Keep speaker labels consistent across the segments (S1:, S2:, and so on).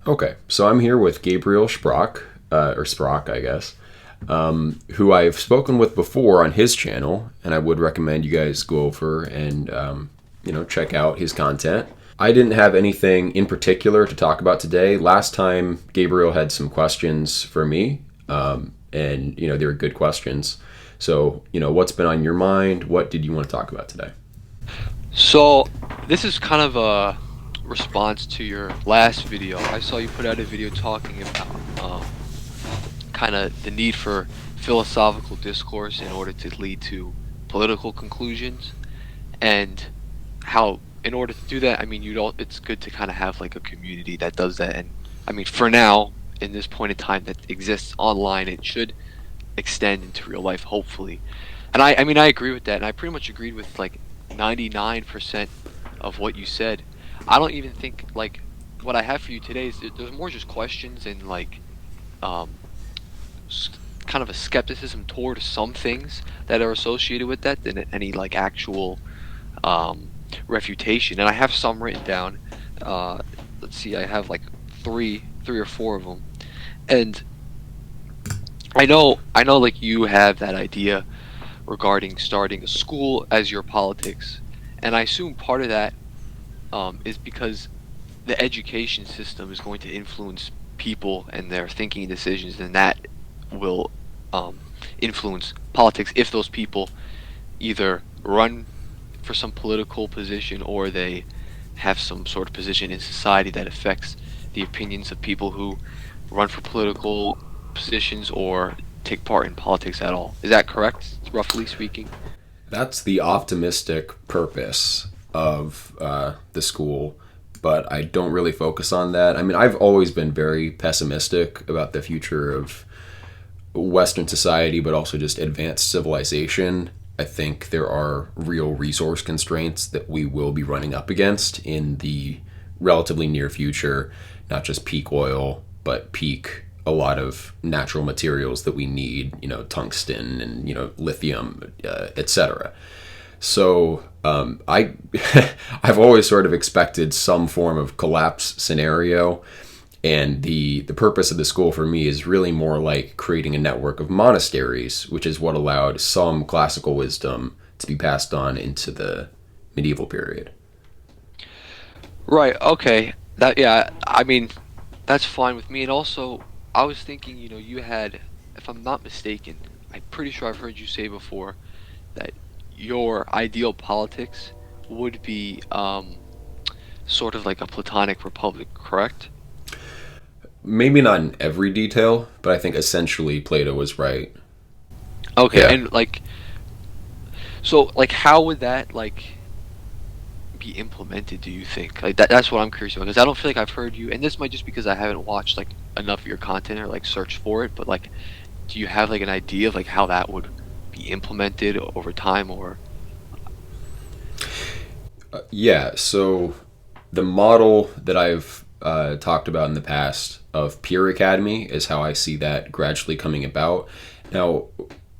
S1: Okay, so I'm here with GabrielSprach, or Sprach, I guess, who I've spoken with before on his channel, and I would recommend you guys go over and check out his content. I didn't have anything in particular to talk about today. Last time, Gabriel had some questions for me, and they were good questions. So, what's been on your mind? What did you want to talk about today?
S2: So, this is kind of a response to your last video. I saw you put out a video talking about kind of the need for philosophical discourse in order to lead to political conclusions, and how in order to do that, it's good to kind of have like a community that does that. And for now, in this point in time that exists online, it should extend into real life, hopefully. And I agree with that, and I pretty much agreed with like 99% of what you said. I don't even think, like, what I have for you today is there's more just questions and like kind of a skepticism toward some things that are associated with that than any like actual refutation. And I have some written down. Let's see, I have like three or four of them. And I know like you have that idea regarding starting a school as your politics, and I assume part of that is because the education system is going to influence people and their thinking decisions, and that will influence politics if those people either run for some political position or they have some sort of position in society that affects the opinions of people who run for political positions or take part in politics at all. Is that correct, roughly speaking?
S1: That's the optimistic purpose of the school, but I don't really focus on that. I've always been very pessimistic about the future of Western society, but also just advanced civilization. I think there are real resource constraints that we will be running up against in the relatively near future, not just peak oil, but peak a lot of natural materials that we need, tungsten and, lithium, etc. So I've always sort of expected some form of collapse scenario. And the purpose of the school for me is really more like creating a network of monasteries, which is what allowed some classical wisdom to be passed on into the medieval period.
S2: Right, okay. That's fine with me. And also, I was thinking, you had, if I'm not mistaken, I'm pretty sure I've heard you say before that your ideal politics would be sort of like a Platonic republic, correct?
S1: Maybe not in every detail, but I think essentially Plato was right.
S2: Okay,
S1: Yeah.
S2: and how would that be implemented, do you think? Like that's what I'm curious about, because I don't feel like I've heard you, and this might just because I haven't watched like enough of your content or like searched for it, but like, do you have like an idea of like how that would be implemented over time? Or
S1: Yeah, so the model that I've talked about in the past of peer academy is how I see that gradually coming about. Now,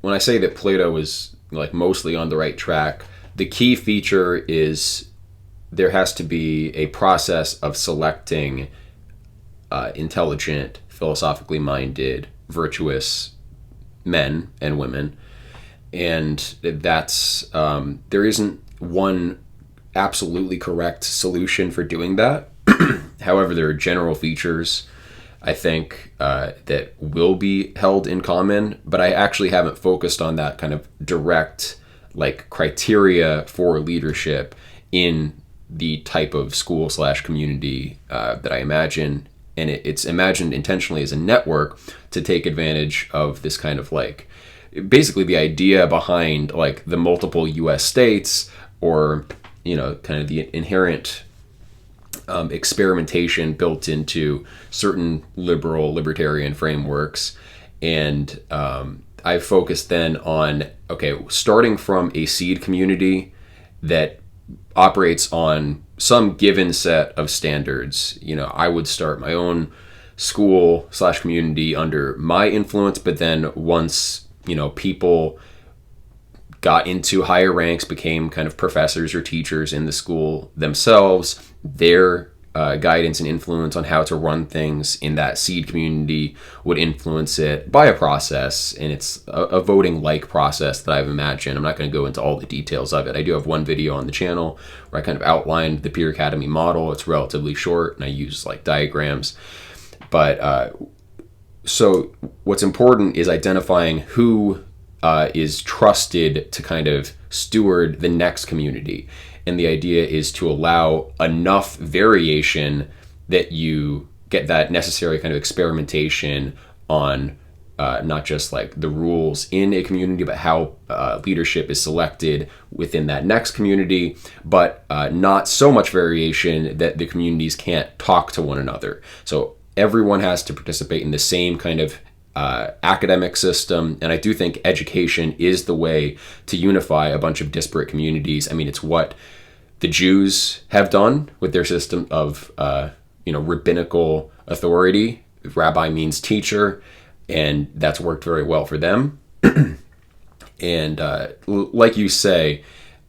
S1: when I say that Plato is like mostly on the right track, the key feature is there has to be a process of selecting intelligent, philosophically minded, virtuous men and women, and that's there isn't one absolutely correct solution for doing that. However, there are general features I think that will be held in common, but I actually haven't focused on that kind of direct like criteria for leadership in the type of school / community that I imagine. And it's imagined intentionally as a network to take advantage of this kind of like basically the idea behind like the multiple US states, or kind of the inherent experimentation built into certain libertarian frameworks. And I focused then on, okay, starting from a seed community that operates on some given set of standards. I would start my own school / community under my influence, but then once, people got into higher ranks, became kind of professors or teachers in the school themselves, their guidance and influence on how to run things in that seed community would influence it by a process, and it's a voting-like process that I've imagined. I'm not going to go into all the details of it. I do have one video on the channel where I kind of outlined the peer academy model. It's relatively short, and I use like diagrams. But so what's important is identifying who is trusted to kind of steward the next community. And the idea is to allow enough variation that you get that necessary kind of experimentation on not just like the rules in a community, but how leadership is selected within that next community, but not so much variation that the communities can't talk to one another. So everyone has to participate in the same kind of academic system, and I do think education is the way to unify a bunch of disparate communities. I mean, it's what the Jews have done with their system of rabbinical authority. Rabbi means teacher, and that's worked very well for them. And like you say,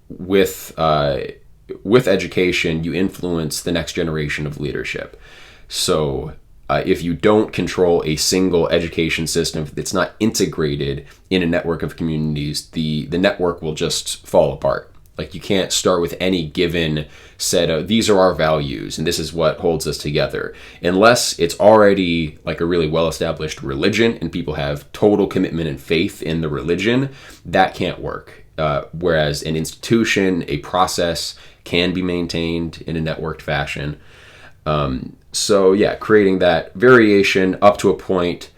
S1: with education, you influence the next generation of leadership. So if you don't control a single education system that's not integrated in a network of communities, the network will just fall apart. Like, you can't start with any given set of, these are our values and this is what holds us together, unless it's already like a really well-established religion and people have total commitment and faith in the religion. That can't work. Whereas an institution, a process can be maintained in a networked fashion. So yeah, creating that variation up to a point,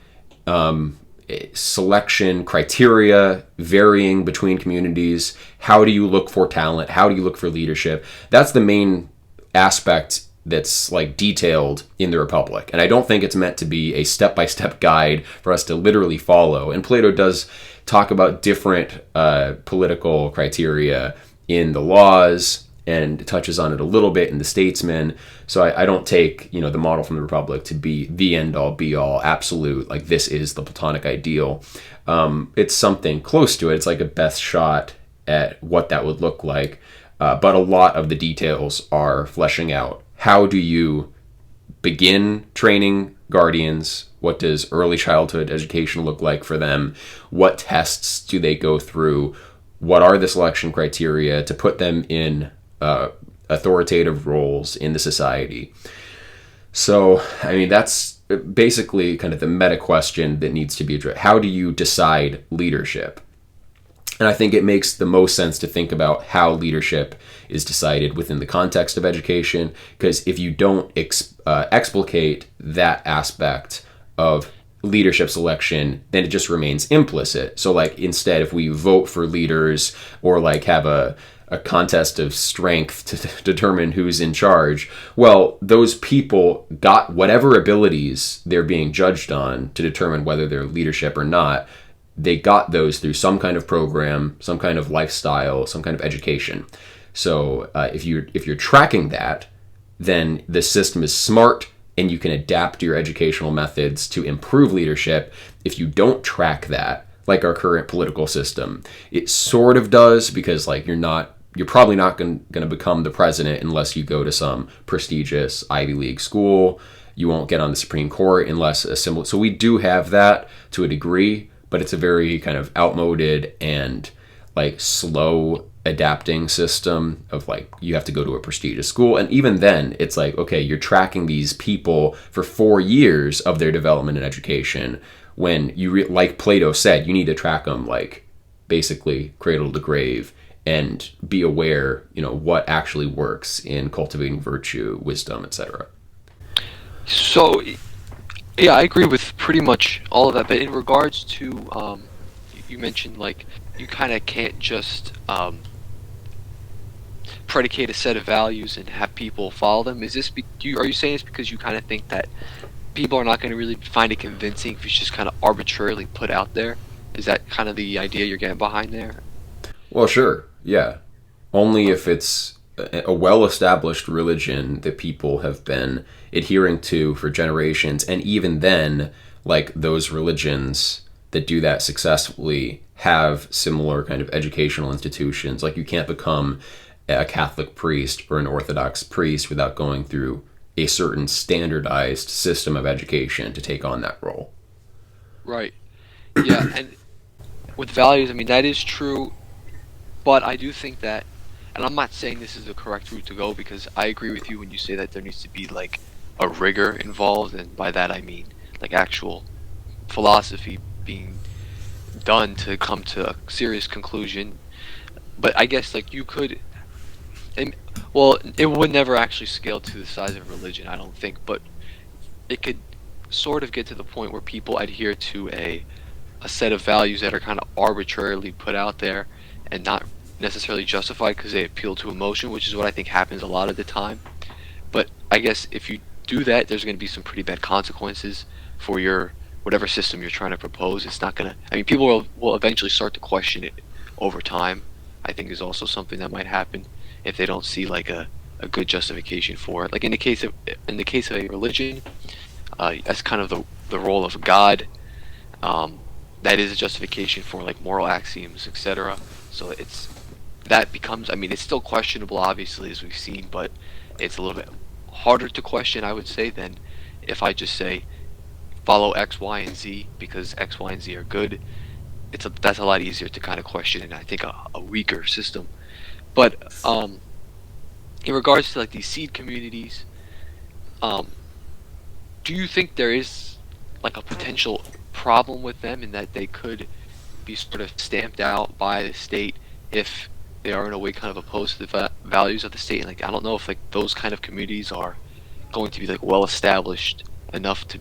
S1: selection criteria varying between communities. How do you look for talent? How do you look for leadership? That's the main aspect that's like detailed in the Republic. And I don't think it's meant to be a step-by-step guide for us to literally follow. And Plato does talk about different political criteria in the laws, and touches on it a little bit in the Statesman. So I don't take, the model from the Republic to be the end-all, be-all, absolute, like this is the Platonic ideal. It's something close to it. It's like a best shot at what that would look like. But a lot of the details are fleshing out. How do you begin training guardians? What does early childhood education look like for them? What tests do they go through? What are the selection criteria to put them in authoritative roles in the society? So, I mean, that's basically kind of the meta question that needs to be addressed. How do you decide leadership? And I think it makes the most sense to think about how leadership is decided within the context of education, because if you don't explicate that aspect of leadership selection, then it just remains implicit. So like, instead, if we vote for leaders or like have a contest of strength to determine who's in charge, well, those people got whatever abilities they're being judged on to determine whether they're leadership or not. They got those through some kind of program, some kind of lifestyle, some kind of education. So if you're tracking that, then the system is smart and you can adapt your educational methods to improve leadership. If you don't track that, like our current political system, it sort of does, because like you're probably not going to become the president unless you go to some prestigious Ivy League school. You won't get on the Supreme Court unless a similar. So we do have that to a degree, but it's a very kind of outmoded and like slow adapting system of like, you have to go to a prestigious school. And even then it's like, okay, you're tracking these people for 4 years of their development and education, when you like Plato said, you need to track them like basically cradle to grave, and be aware, what actually works in cultivating virtue, wisdom, etc.
S2: So, yeah, I agree with pretty much all of that. But in regards to, you mentioned like you kind of can't just predicate a set of values and have people follow them. Is this? Are you saying it's because you kind of think that people are not going to really find it convincing if it's just kind of arbitrarily put out there? Is that kind of the idea you're getting behind there?
S1: Well, sure. Yeah. Only if it's a well-established religion that people have been adhering to for generations. And even then, like, those religions that do that successfully have similar kind of educational institutions. Like, you can't become a Catholic priest or an Orthodox priest without going through a certain standardized system of education to take on that role.
S2: Right. Yeah, and with values, I mean, that is true, but I do think that, and I'm not saying this is the correct route to go, because I agree with you when you say that there needs to be like a rigor involved, and by that I mean like actual philosophy being done to come to a serious conclusion. But I guess like you could, and, well, it would never actually scale to the size of religion, I don't think, but it could sort of get to the point where people adhere to a set of values that are kind of arbitrarily put out there and not necessarily justified because they appeal to emotion, which is what I think happens a lot of the time. But I guess if you do that, there's going to be some pretty bad consequences for your whatever system you're trying to propose. It's not going to, I mean, people will eventually start to question it over time. I think is also something that might happen if they don't see like a good justification for it. Like in the case of a religion, that's kind of the role of God. That is a justification for like moral axioms, etc. So that becomes, I mean, it's still questionable, obviously, as we've seen, but it's a little bit harder to question, I would say, than if I just say follow X, Y, and Z because X, Y, and Z are good. That's a lot easier to kind of question, and I think a weaker system. But in regards to like these seed communities, do you think there is like a potential problem with them in that they could be sort of stamped out by the state if they are in a way kind of opposed to the values of the state? And like I don't know if like those kind of communities are going to be like well established enough to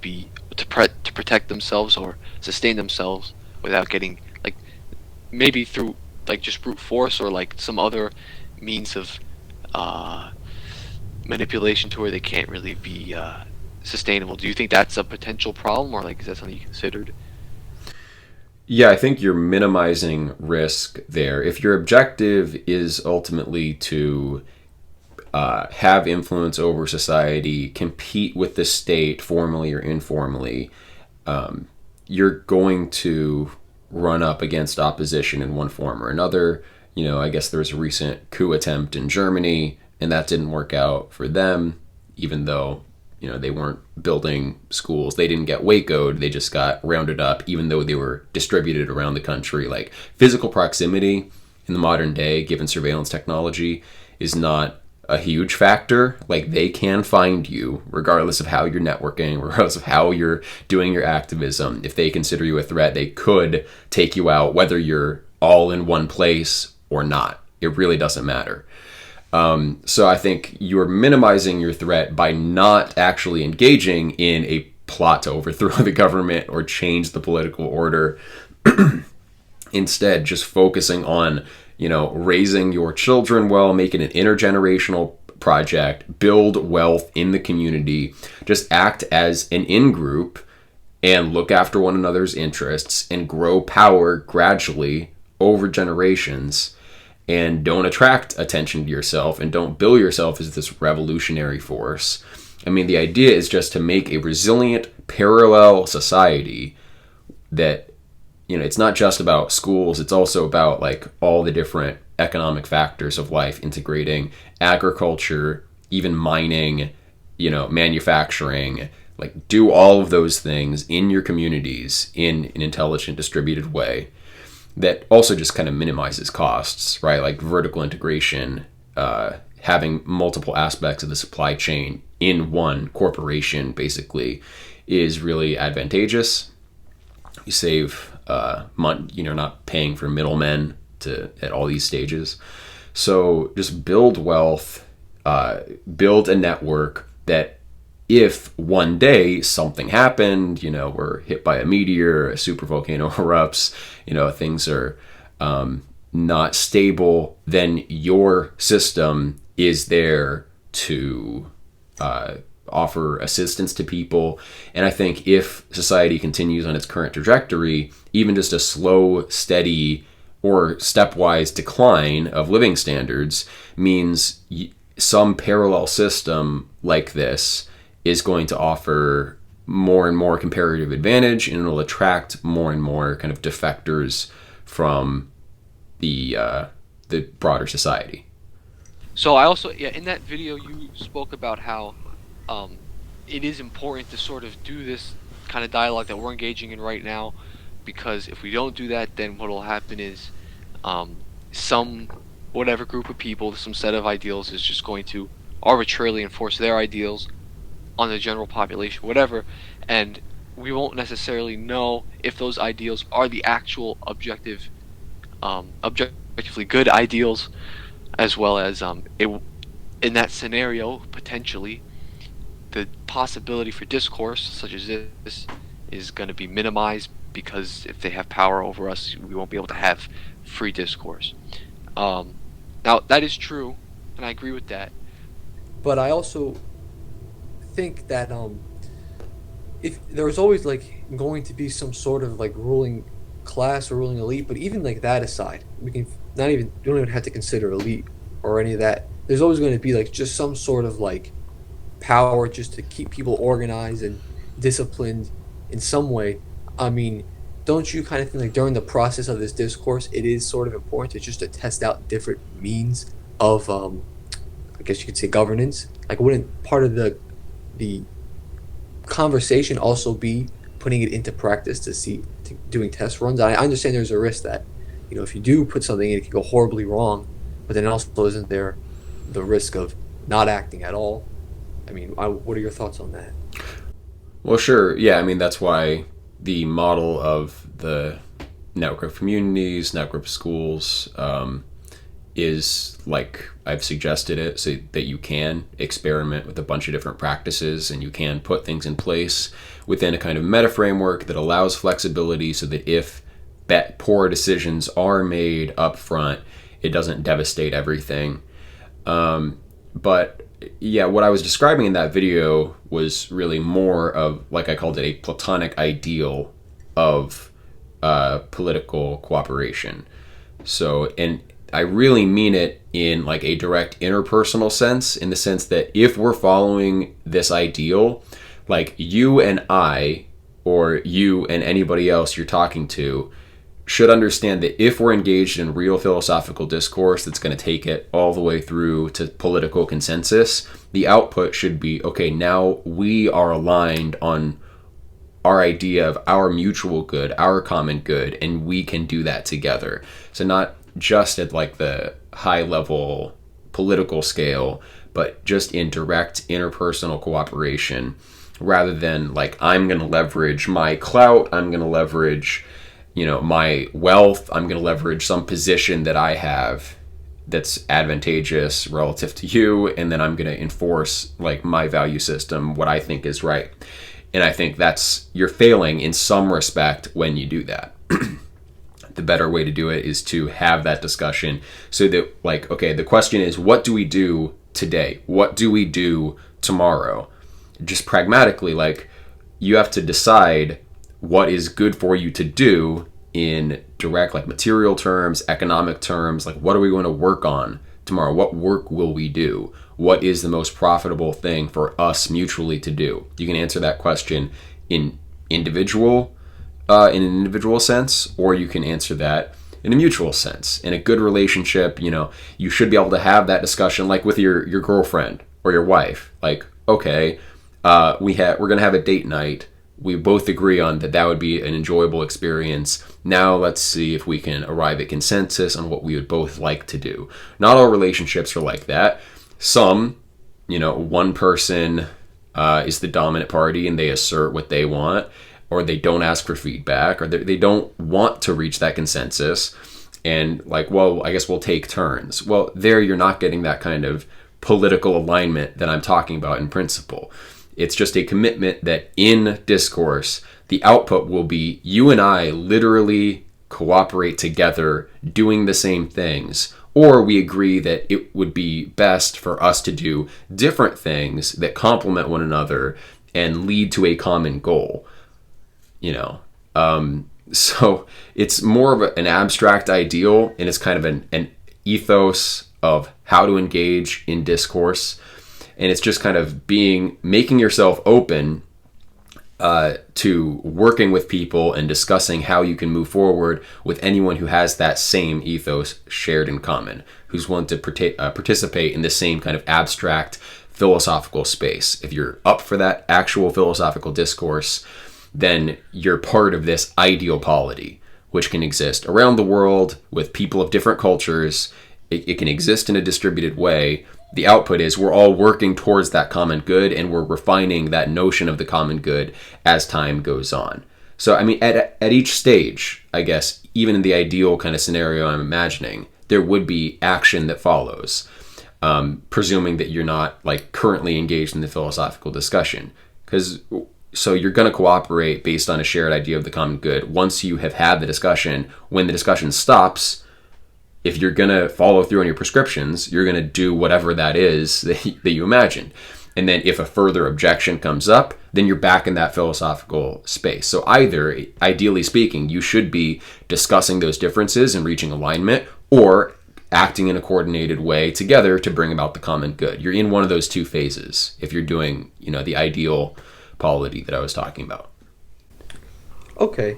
S2: protect themselves or sustain themselves without getting like maybe through like just brute force or like some other means of manipulation to where they can't really be sustainable. Do you think that's a potential problem, or like is that something you considered?
S1: Yeah, I think you're minimizing risk there. If your objective is ultimately to have influence over society, compete with the state formally or informally, you're going to run up against opposition in one form or another. You know, I guess there was a recent coup attempt in Germany, and that didn't work out for them, even though, you know, they weren't building schools. They didn't get Waco'd. They just got rounded up, even though they were distributed around the country. Like, physical proximity in the modern day, given surveillance technology, is not a huge factor. Like, they can find you regardless of how you're networking, regardless of how you're doing your activism. If they consider you a threat, they could take you out, whether you're all in one place or not. It really doesn't matter. So I think you're minimizing your threat by not actually engaging in a plot to overthrow the government or change the political order. Instead, just focusing on, you know, raising your children well, making an intergenerational project, build wealth in the community, just act as an in-group and look after one another's interests and grow power gradually over generations. And don't attract attention to yourself and don't bill yourself as this revolutionary force. I mean, the idea is just to make a resilient, parallel society that, you know, it's not just about schools, it's also about like all the different economic factors of life, integrating agriculture, even mining, you know, manufacturing, like do all of those things in your communities in an intelligent, distributed way that also just kind of minimizes costs, right? Like vertical integration, having multiple aspects of the supply chain in one corporation basically is really advantageous. You save money, you know, not paying for middlemen at all these stages. So just build wealth, build a network that if one day something happened, you know, we're hit by a meteor, a supervolcano erupts, you know, things are not stable, then your system is there to offer assistance to people. And I think if society continues on its current trajectory, even just a slow, steady, or stepwise decline of living standards means some parallel system like this is going to offer more and more comparative advantage, and it'll attract more and more kind of defectors from the broader society.
S2: So I also, yeah, in that video you spoke about how um, it is important to sort of do this kind of dialogue that we're engaging in right now, because if we don't do that, then what will happen is some whatever group of people, some set of ideals is just going to arbitrarily enforce their ideals on the general population, whatever, and we won't necessarily know if those ideals are the actual objectively good ideals, as well as in that scenario, potentially, the possibility for discourse such as this is going to be minimized, because if they have power over us, we won't be able to have free discourse. Now, that is true, and I agree with that.
S3: But I also think that if there's always like going to be some sort of like ruling class or ruling elite, but even like that aside, we can not even we don't even have to consider elite or any of that. There's always going to be like just some sort of like power just to keep people organized and disciplined in some way. I mean, don't you kind of think like during the process of this discourse, it is sort of important to just to test out different means of, I guess you could say governance. Like, wouldn't part of the conversation also be putting it into practice to see to doing test runs? I understand there's a risk that if you do put something in, it can go horribly wrong, but then also isn't there the risk of not acting at all? I mean, what are your thoughts on that?
S1: Well, sure. Yeah, I mean, that's why the model of the network of communities, network of schools, is like I've suggested it, so that you can experiment with a bunch of different practices and you can put things in place within a kind of meta framework that allows flexibility, so that if poor decisions are made up front, it doesn't devastate everything. But yeah, what I was describing in that video was really more of, like I called it, a Platonic ideal of political cooperation. So, and I really mean it in like a direct interpersonal sense, in the sense that if we're following this ideal, like you and I, or you and anybody else you're talking to, should understand that if we're engaged in real philosophical discourse that's going to take it all the way through to political consensus, the output should be, okay, now we are aligned on our idea of our mutual good, our common good, and we can do that together. So not just at like the high level political scale, but just in direct interpersonal cooperation, rather than like, I'm going to leverage my clout, I'm going to leverage my wealth, I'm going to leverage some position that I have that's advantageous relative to you, and then I'm going to enforce like my value system, what I think is right. And I think you're failing in some respect when you do that. The better way to do it is to have that discussion, so that like, okay, the question is, what do we do today? What do we do tomorrow? Just pragmatically, like, you have to decide what is good for you to do in direct, like, material terms, economic terms. Like, what are we going to work on tomorrow? What work will we do? What is the most profitable thing for us mutually to do? You can answer that question in an individual sense, or you can answer that in a mutual sense. In a good relationship, you should be able to have that discussion, like with your girlfriend or your wife. Like, okay, we're going to have a date night. We both agree on that would be an enjoyable experience. Now let's see if we can arrive at consensus on what we would both like to do. Not all relationships are like that. Some, one person is the dominant party and they assert what they want, or they don't ask for feedback, or they don't want to reach that consensus. And like, well, I guess we'll take turns. Well, there you're not getting that kind of political alignment that I'm talking about in principle. It's just a commitment that in discourse, the output will be you and I literally cooperate together doing the same things, or we agree that it would be best for us to do different things that complement one another and lead to a common goal. So it's more of an abstract ideal, and it's kind of an ethos of how to engage in discourse. And it's just kind of making yourself open to working with people and discussing how you can move forward with anyone who has that same ethos shared in common, who's willing to participate in the same kind of abstract philosophical space. If you're up for that actual philosophical discourse, then you're part of this ideal polity, which can exist around the world with people of different cultures. It can exist in a distributed way. The output is we're all working towards that common good, and we're refining that notion of the common good as time goes on. So, I mean, at each stage, I guess, even in the ideal kind of scenario I'm imagining, there would be action that follows, presuming that you're not like currently engaged in the philosophical discussion. So you're going to cooperate based on a shared idea of the common good. Once you have had the discussion, when the discussion stops, if you're going to follow through on your prescriptions, you're going to do whatever that is that you imagine. And then if a further objection comes up, then you're back in that philosophical space. So either, ideally speaking, you should be discussing those differences and reaching alignment, or acting in a coordinated way together to bring about the common good. You're in one of those two phases if you're doing, the ideal polity that I was talking about.
S3: Okay.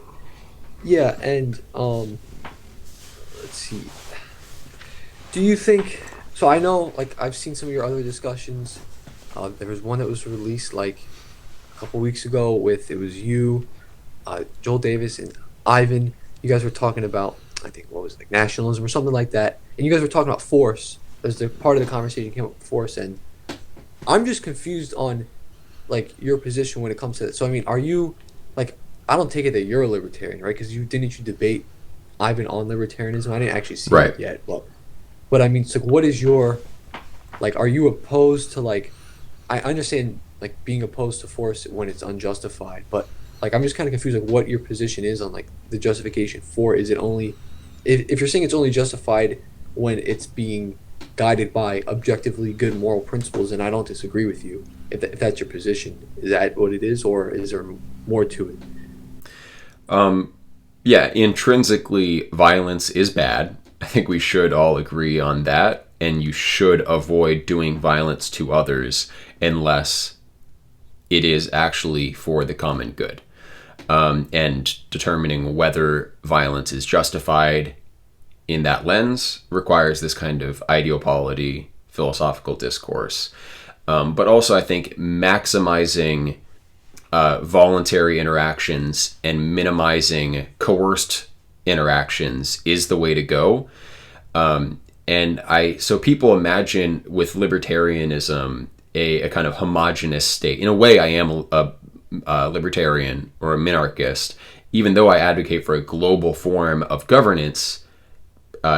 S3: Yeah, and let's see. Do you think, so I know, like, I've seen some of your other discussions. There was one that was released like a couple weeks ago with, it was you, Joel Davis, and Ivan. You guys were talking about, I think, what was it, like nationalism or something like that. And you guys were talking about force. As the part of the conversation came up with force, and I'm just confused on like your position when it comes to that. So I mean, are you like, I don't take it that you're a libertarian, right? Because you debate Ivan on libertarianism? I didn't actually see
S1: Right.
S3: it yet, but I mean, so what is your, like, are you opposed to, like, I understand like being opposed to force when it's unjustified, but like I'm just kind of confused like what your position is on like the justification for. Is it only if you're saying it's only justified when it's being guided by objectively good moral principles, and I don't disagree with you if that's your position. Is that what it is, or is there more to it?
S1: Yeah, intrinsically, violence is bad. I think we should all agree on that, and you should avoid doing violence to others unless it is actually for the common good. And determining whether violence is justified in that lens requires this kind of ideal polity philosophical discourse. But also, I think maximizing voluntary interactions and minimizing coerced interactions is the way to go. So people imagine with libertarianism a kind of homogenous state. In a way, I am a libertarian or a minarchist, even though I advocate for a global form of governance,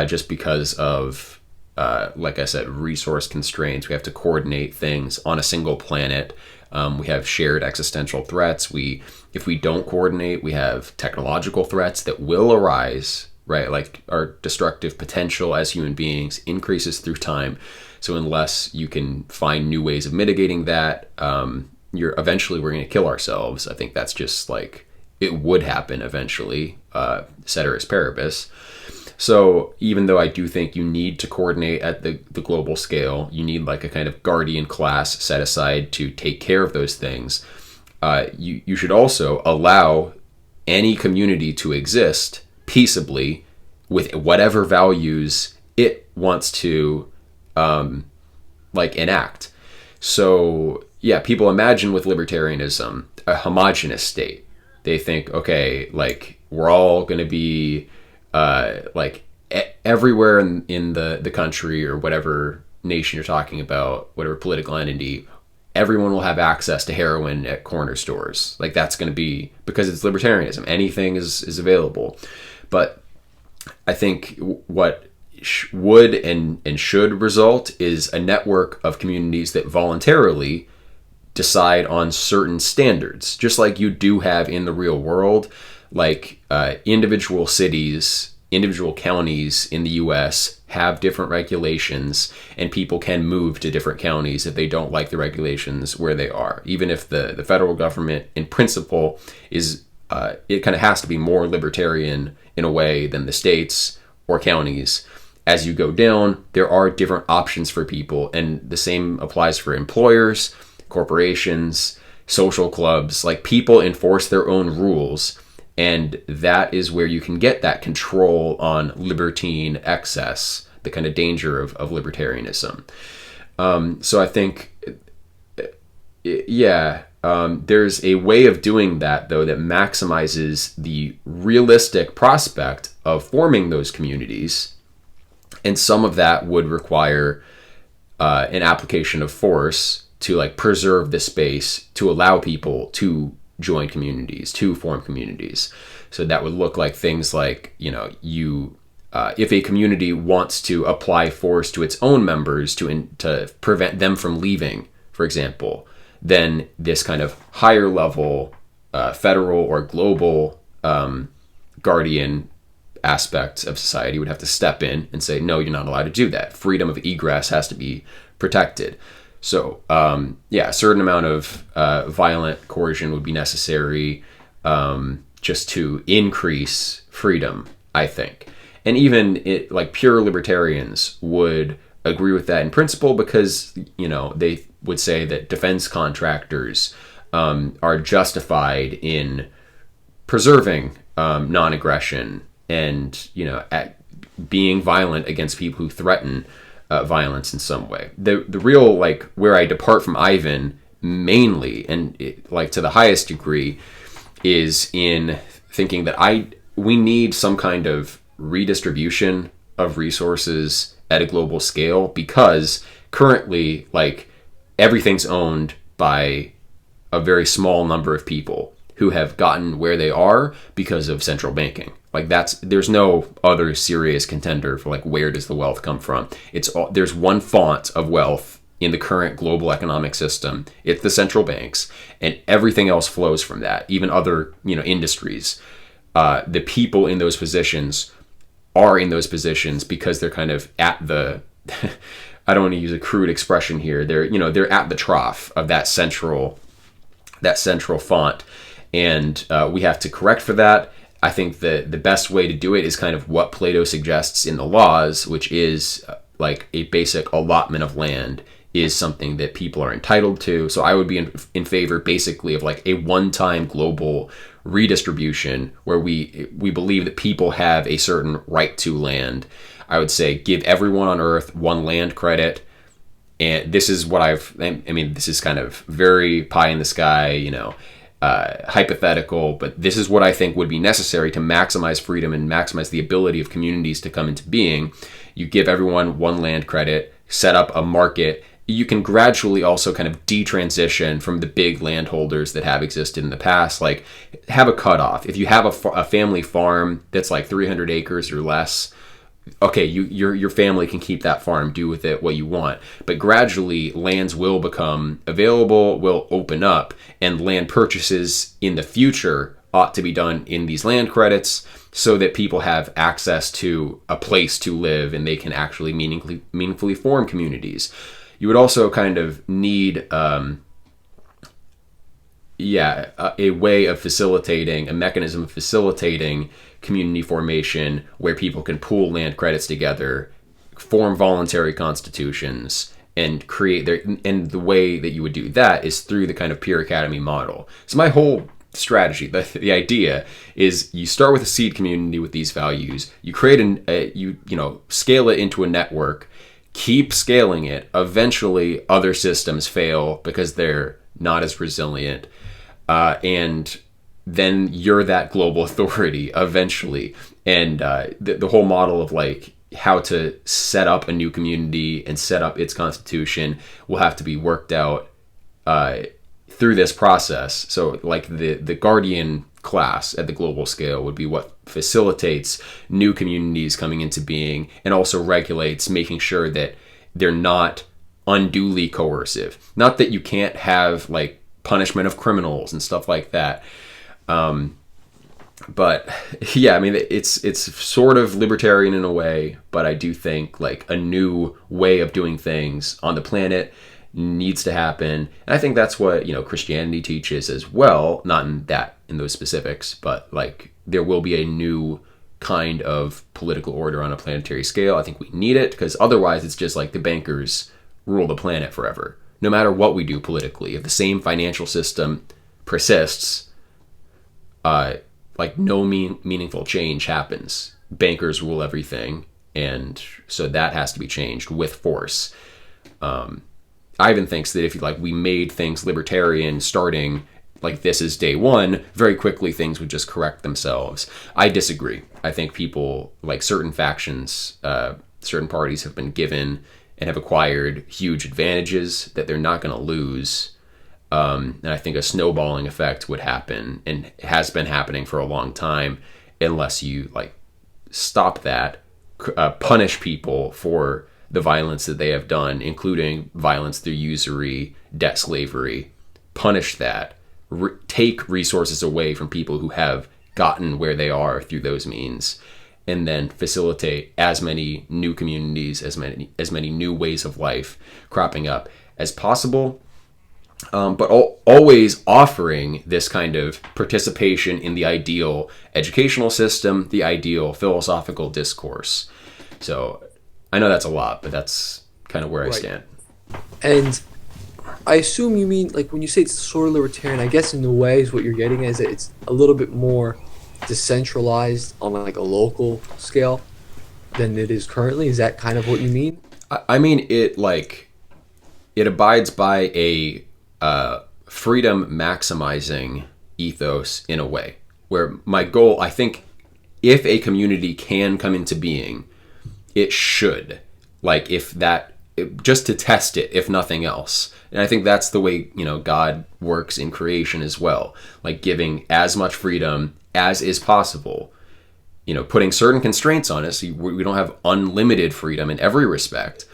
S1: just because of, like I said, resource constraints. We have to coordinate things on a single planet. We have shared existential threats. If we don't coordinate, we have technological threats that will arise, right? Like our destructive potential as human beings increases through time. So unless you can find new ways of mitigating that, eventually we're going to kill ourselves. I think that's just like, it would happen eventually, ceteris paribus. So even though I do think you need to coordinate at the global scale, you need like a kind of guardian class set aside to take care of those things. You should also allow any community to exist peaceably with whatever values it wants to enact. So yeah, people imagine with libertarianism a homogenous state. They think, okay, like we're all going to be everywhere in the country or whatever nation you're talking about, whatever political entity, everyone will have access to heroin at corner stores. Like that's going to be, because it's libertarianism, anything is available. But I think what would and should result is a network of communities that voluntarily decide on certain standards, just like you do have in the real world. Like individual cities, individual counties in the US have different regulations, and people can move to different counties if they don't like the regulations where they are. Even if the federal government in principle is, it kind of has to be more libertarian in a way than the states or counties. As you go down, there are different options for people, and the same applies for employers, corporations, social clubs. Like people enforce their own rules. And that is where you can get that control on libertine excess, the kind of danger of libertarianism. So I think Yeah. There's a way of doing that, though, that maximizes the realistic prospect of forming those communities. And some of that would require an application of force to like preserve the space to allow people to join communities, to form communities. So that would look like things like, if a community wants to apply force to its own members to prevent them from leaving, for example, then this kind of higher level federal or global guardian aspects of society would have to step in and say, no, you're not allowed to do that. Freedom of egress has to be protected. So, a certain amount of violent coercion would be necessary just to increase freedom, I think. And even pure libertarians would agree with that in principle because, they would say that defense contractors are justified in preserving non-aggression and, at being violent against people who threaten violence in some way. The real, where I depart from Ivan mainly and to the highest degree is in thinking that we need some kind of redistribution of resources at a global scale because currently everything's owned by a very small number of people who have gotten where they are because of central banking. There's no other serious contender for where does the wealth come from. There's one font of wealth in the current global economic system. It's the central banks, and everything else flows from that. Even other industries. The people in those positions are in those positions because they're kind of at the I don't want to use a crude expression here. They're at the trough of that central font, and we have to correct for that. I think the best way to do it is kind of what Plato suggests in the Laws, which is a basic allotment of land is something that people are entitled to. So I would be in favor basically of a one-time global redistribution where we believe that people have a certain right to land. I would say give everyone on Earth one land credit. And this is what this is kind of very pie in the sky, hypothetical, but this is what I think would be necessary to maximize freedom and maximize the ability of communities to come into being. You give everyone one land credit, set up a market. You can gradually also kind of detransition from the big landholders that have existed in the past. Have a cutoff. If you have a family farm that's 300 acres or less, okay, your family can keep that farm, do with it what you want. But gradually, lands will become available, will open up, and land purchases in the future ought to be done in these land credits so that people have access to a place to live and they can actually meaningfully form communities. You would also kind of need a way of facilitating, a mechanism of facilitating community formation where people can pool land credits together, form voluntary constitutions, and create and the way that you would do that is through the kind of peer academy model. So my whole strategy, the idea is you start with a seed community with these values, you create scale it into a network, keep scaling it. Eventually other systems fail because they're not as resilient. And then you're that global authority eventually. And the whole model of how to set up a new community and set up its constitution will have to be worked out through this process. So the guardian class at the global scale would be what facilitates new communities coming into being and also regulates making sure that they're not unduly coercive. Not that you can't have punishment of criminals and stuff like that. But yeah, it's sort of libertarian in a way, but I do think a new way of doing things on the planet needs to happen. And I think that's what, Christianity teaches as well, not in those specifics, but there will be a new kind of political order on a planetary scale. I think we need it because otherwise it's just the bankers rule the planet forever. No matter what we do politically, if the same financial system persists, no meaningful change happens. Bankers rule everything, and so that has to be changed with force. Ivan thinks that if like we made things libertarian starting like this is day one, very quickly things would just correct themselves. I disagree. I think people, like certain factions, certain parties have been given and have acquired huge advantages that they're not going to lose. And I think a snowballing effect would happen, and has been happening for a long time, unless you like stop that, punish people for the violence that they have done, including violence through usury, debt slavery. Punish that. Take resources away from people who have gotten where they are through those means, and then facilitate as many new communities, as many new ways of life cropping up as possible. But always offering this kind of participation in the ideal educational system, the ideal philosophical discourse. So I know that's a lot, but that's kind of where I stand.
S3: And I assume you mean, like, when you say it's sort of libertarian, I guess in the ways what you're getting is that it's a little bit more decentralized on like a local scale than it is currently. Is that kind of what you mean?
S1: I mean, it abides by a freedom maximizing ethos in a way, where my goal, I think, if a community can come into being, it should, like, just to test it, if nothing else. And I think that's the way, God works in creation as well, like giving as much freedom as is possible, putting certain constraints on us. We don't have unlimited freedom in every respect.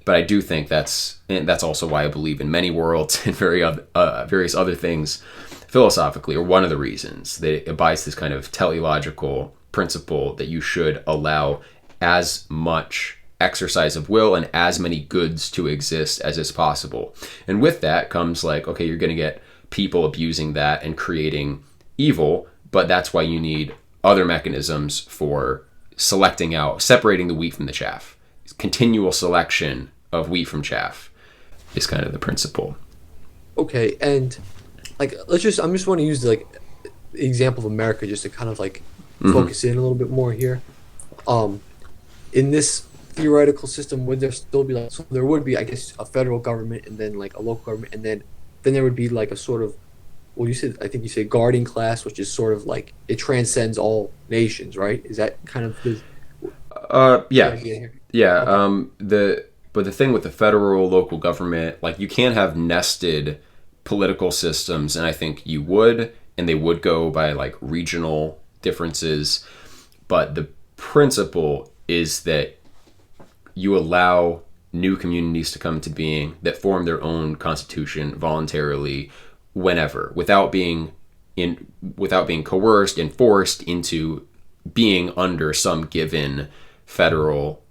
S1: But I do think that's also why I believe in many worlds and various other things philosophically, or one of the reasons that it abides this kind of teleological principle that you should allow as much exercise of will and as many goods to exist as is possible. And with that comes like, okay, you're going to get people abusing that and creating evil, but that's why you need other mechanisms for separating the wheat from the chaff. Continual selection of wheat from chaff is kind of the principle.
S3: Okay, and like I'm just want to use the example of America just to kind of focus in a little bit more here. In this theoretical system, would there still be so there would be, I guess, a federal government and then like a local government, and then there would be like a sort of, well, I think you said guardian class, which is sort of like it transcends all nations, right? Is that kind of the
S1: yeah. Yeah,
S3: Okay.
S1: But the thing with the federal, local government, like you can't have nested political systems, and I think you would, and they would go by like regional differences. But the principle is that you allow new communities to come to being that form their own constitution voluntarily, whenever, without being coerced and forced into being under some given federal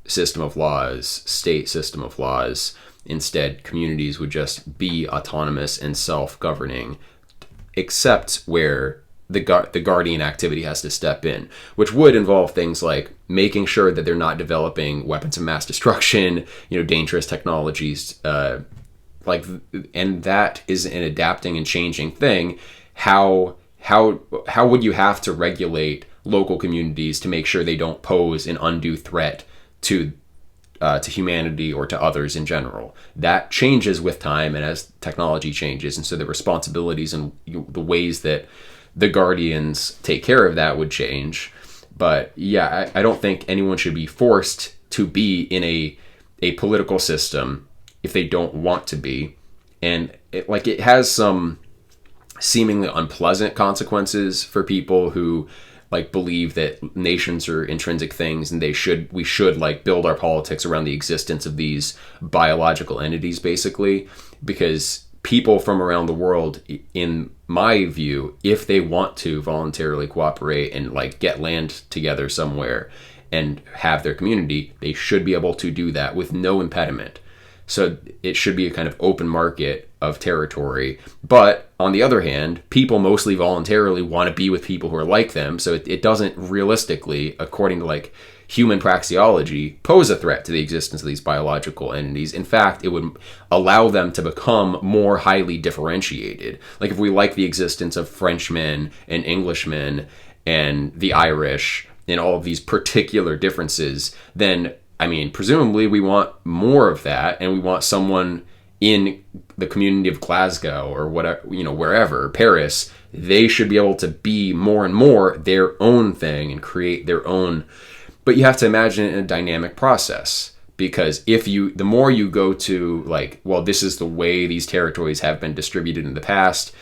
S1: system of laws, state system of laws. Instead, communities would just be autonomous and self-governing, except where the guardian activity has to step in, which would involve things like making sure that they're not developing weapons of mass destruction, dangerous technologies, and that is an adapting and changing thing. How would you have to regulate local communities to make sure they don't pose an undue threat to humanity or to others in general? That changes with time and as technology changes, and so the responsibilities and the ways that the guardians take care of that would change. But yeah, I don't think anyone should be forced to be in a political system if they don't want to be. And it has some seemingly unpleasant consequences for people who believe that nations are intrinsic things, and we should build our politics around the existence of these biological entities, basically, because people from around the world, in my view, if they want to voluntarily cooperate and get land together somewhere and have their community, they should be able to do that with no impediment. So it should be a kind of open market of territory. But on the other hand, people mostly voluntarily want to be with people who are like them. So it doesn't realistically, according to human praxeology, pose a threat to the existence of these biological entities. In fact, it would allow them to become more highly differentiated. Like if we like the existence of Frenchmen and Englishmen and the Irish and all of these particular differences, then I mean, presumably we want more of that, and we want someone in the community of Glasgow or whatever, wherever, Paris, they should be able to be more and more their own thing and create their own. But you have to imagine it in a dynamic process, because the more you go to like, well, this is the way these territories have been distributed in the past,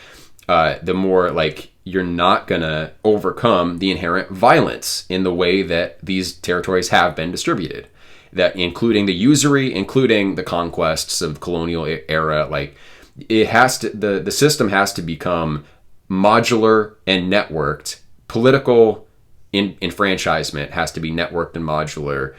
S1: the more like you're not gonna overcome the inherent violence in the way that these territories have been distributed. That including the usury, including the conquests of the colonial era, like it has to, the system has to become modular and networked. Political enfranchisement has to be networked and modular.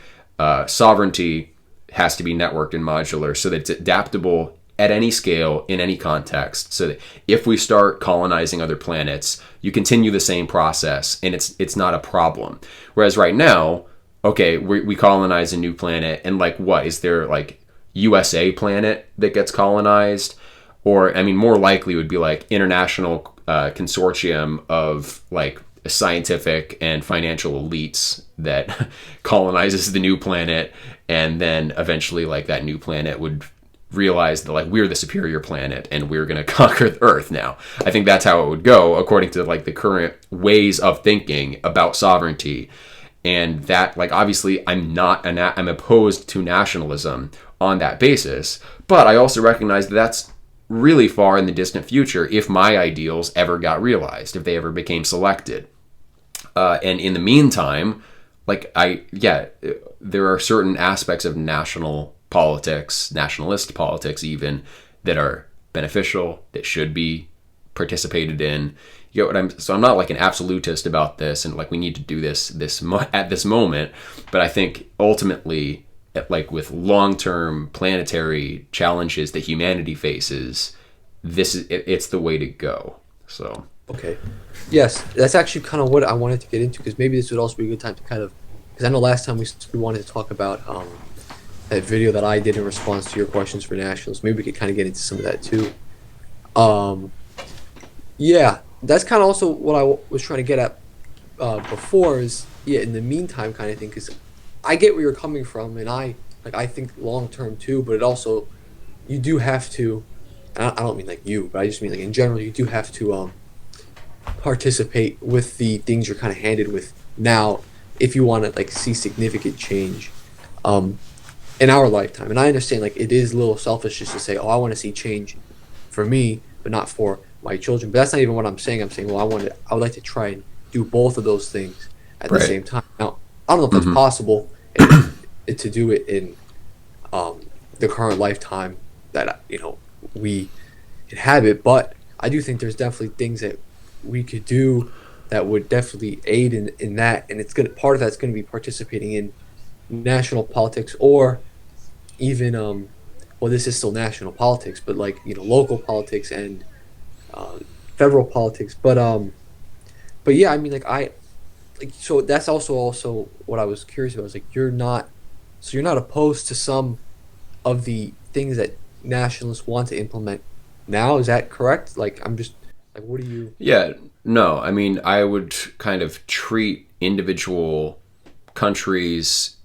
S1: Sovereignty has to be networked and modular so that it's adaptable at any scale, in any context, so that if we start colonizing other planets, you continue the same process and it's not a problem. Whereas right now, okay, we colonize a new planet, and like, what is there, like USA planet that gets colonized? Or, I mean, more likely would be like international consortium of like scientific and financial elites that colonizes the new planet, and then eventually like that new planet would realize that like we're the superior planet and we're going to conquer the Earth now. I think that's how it would go according to like the current ways of thinking about sovereignty. And that, like, obviously I'm opposed to nationalism on that basis, but I also recognize that that's really far in the distant future if my ideals ever got realized, if they ever became selected. And in the meantime, like there are certain aspects of national politics, nationalist politics even, that are beneficial, that should be participated in. You know what so I'm not like an absolutist about this, and like we need to do this at this moment. But I think ultimately, like with long-term planetary challenges that humanity faces, it's the way to go. So
S3: okay, yes, that's actually kind of what I wanted to get into, because maybe this would also be a good time to kind of, because I know last time we wanted to talk about that video that I did in response to your questions for nationalists. Maybe we could kind of get into some of that too. Yeah, that's kind of also what I was trying to get at before, is in the meantime kind of thing, because I get where you're coming from, and I think long term too, but it also, you do have to, and I don't mean like you, but I just mean like in general, you do have to participate with the things you're kind of handed with now if you want to like see significant change in our lifetime. And I understand like it is a little selfish just to say, oh, I want to see change for me but not for my children. But that's not even what I'm saying. I'm saying, well, I would like to try and do both of those things at the same time. Now, I don't know if that's possible to do it in the current lifetime that we inhabit, but I do think there's definitely things that we could do that would definitely aid in that, and part of that's going to be participating in national politics, or even well, this is still national politics, but like local politics and federal politics. But yeah, I mean, so that's also what I was curious about. Is like you're not opposed to some of the things that nationalists want to implement now. Is that correct? Like, I'm just like, what do you?
S1: Yeah, no, I mean, I would kind of treat individual countries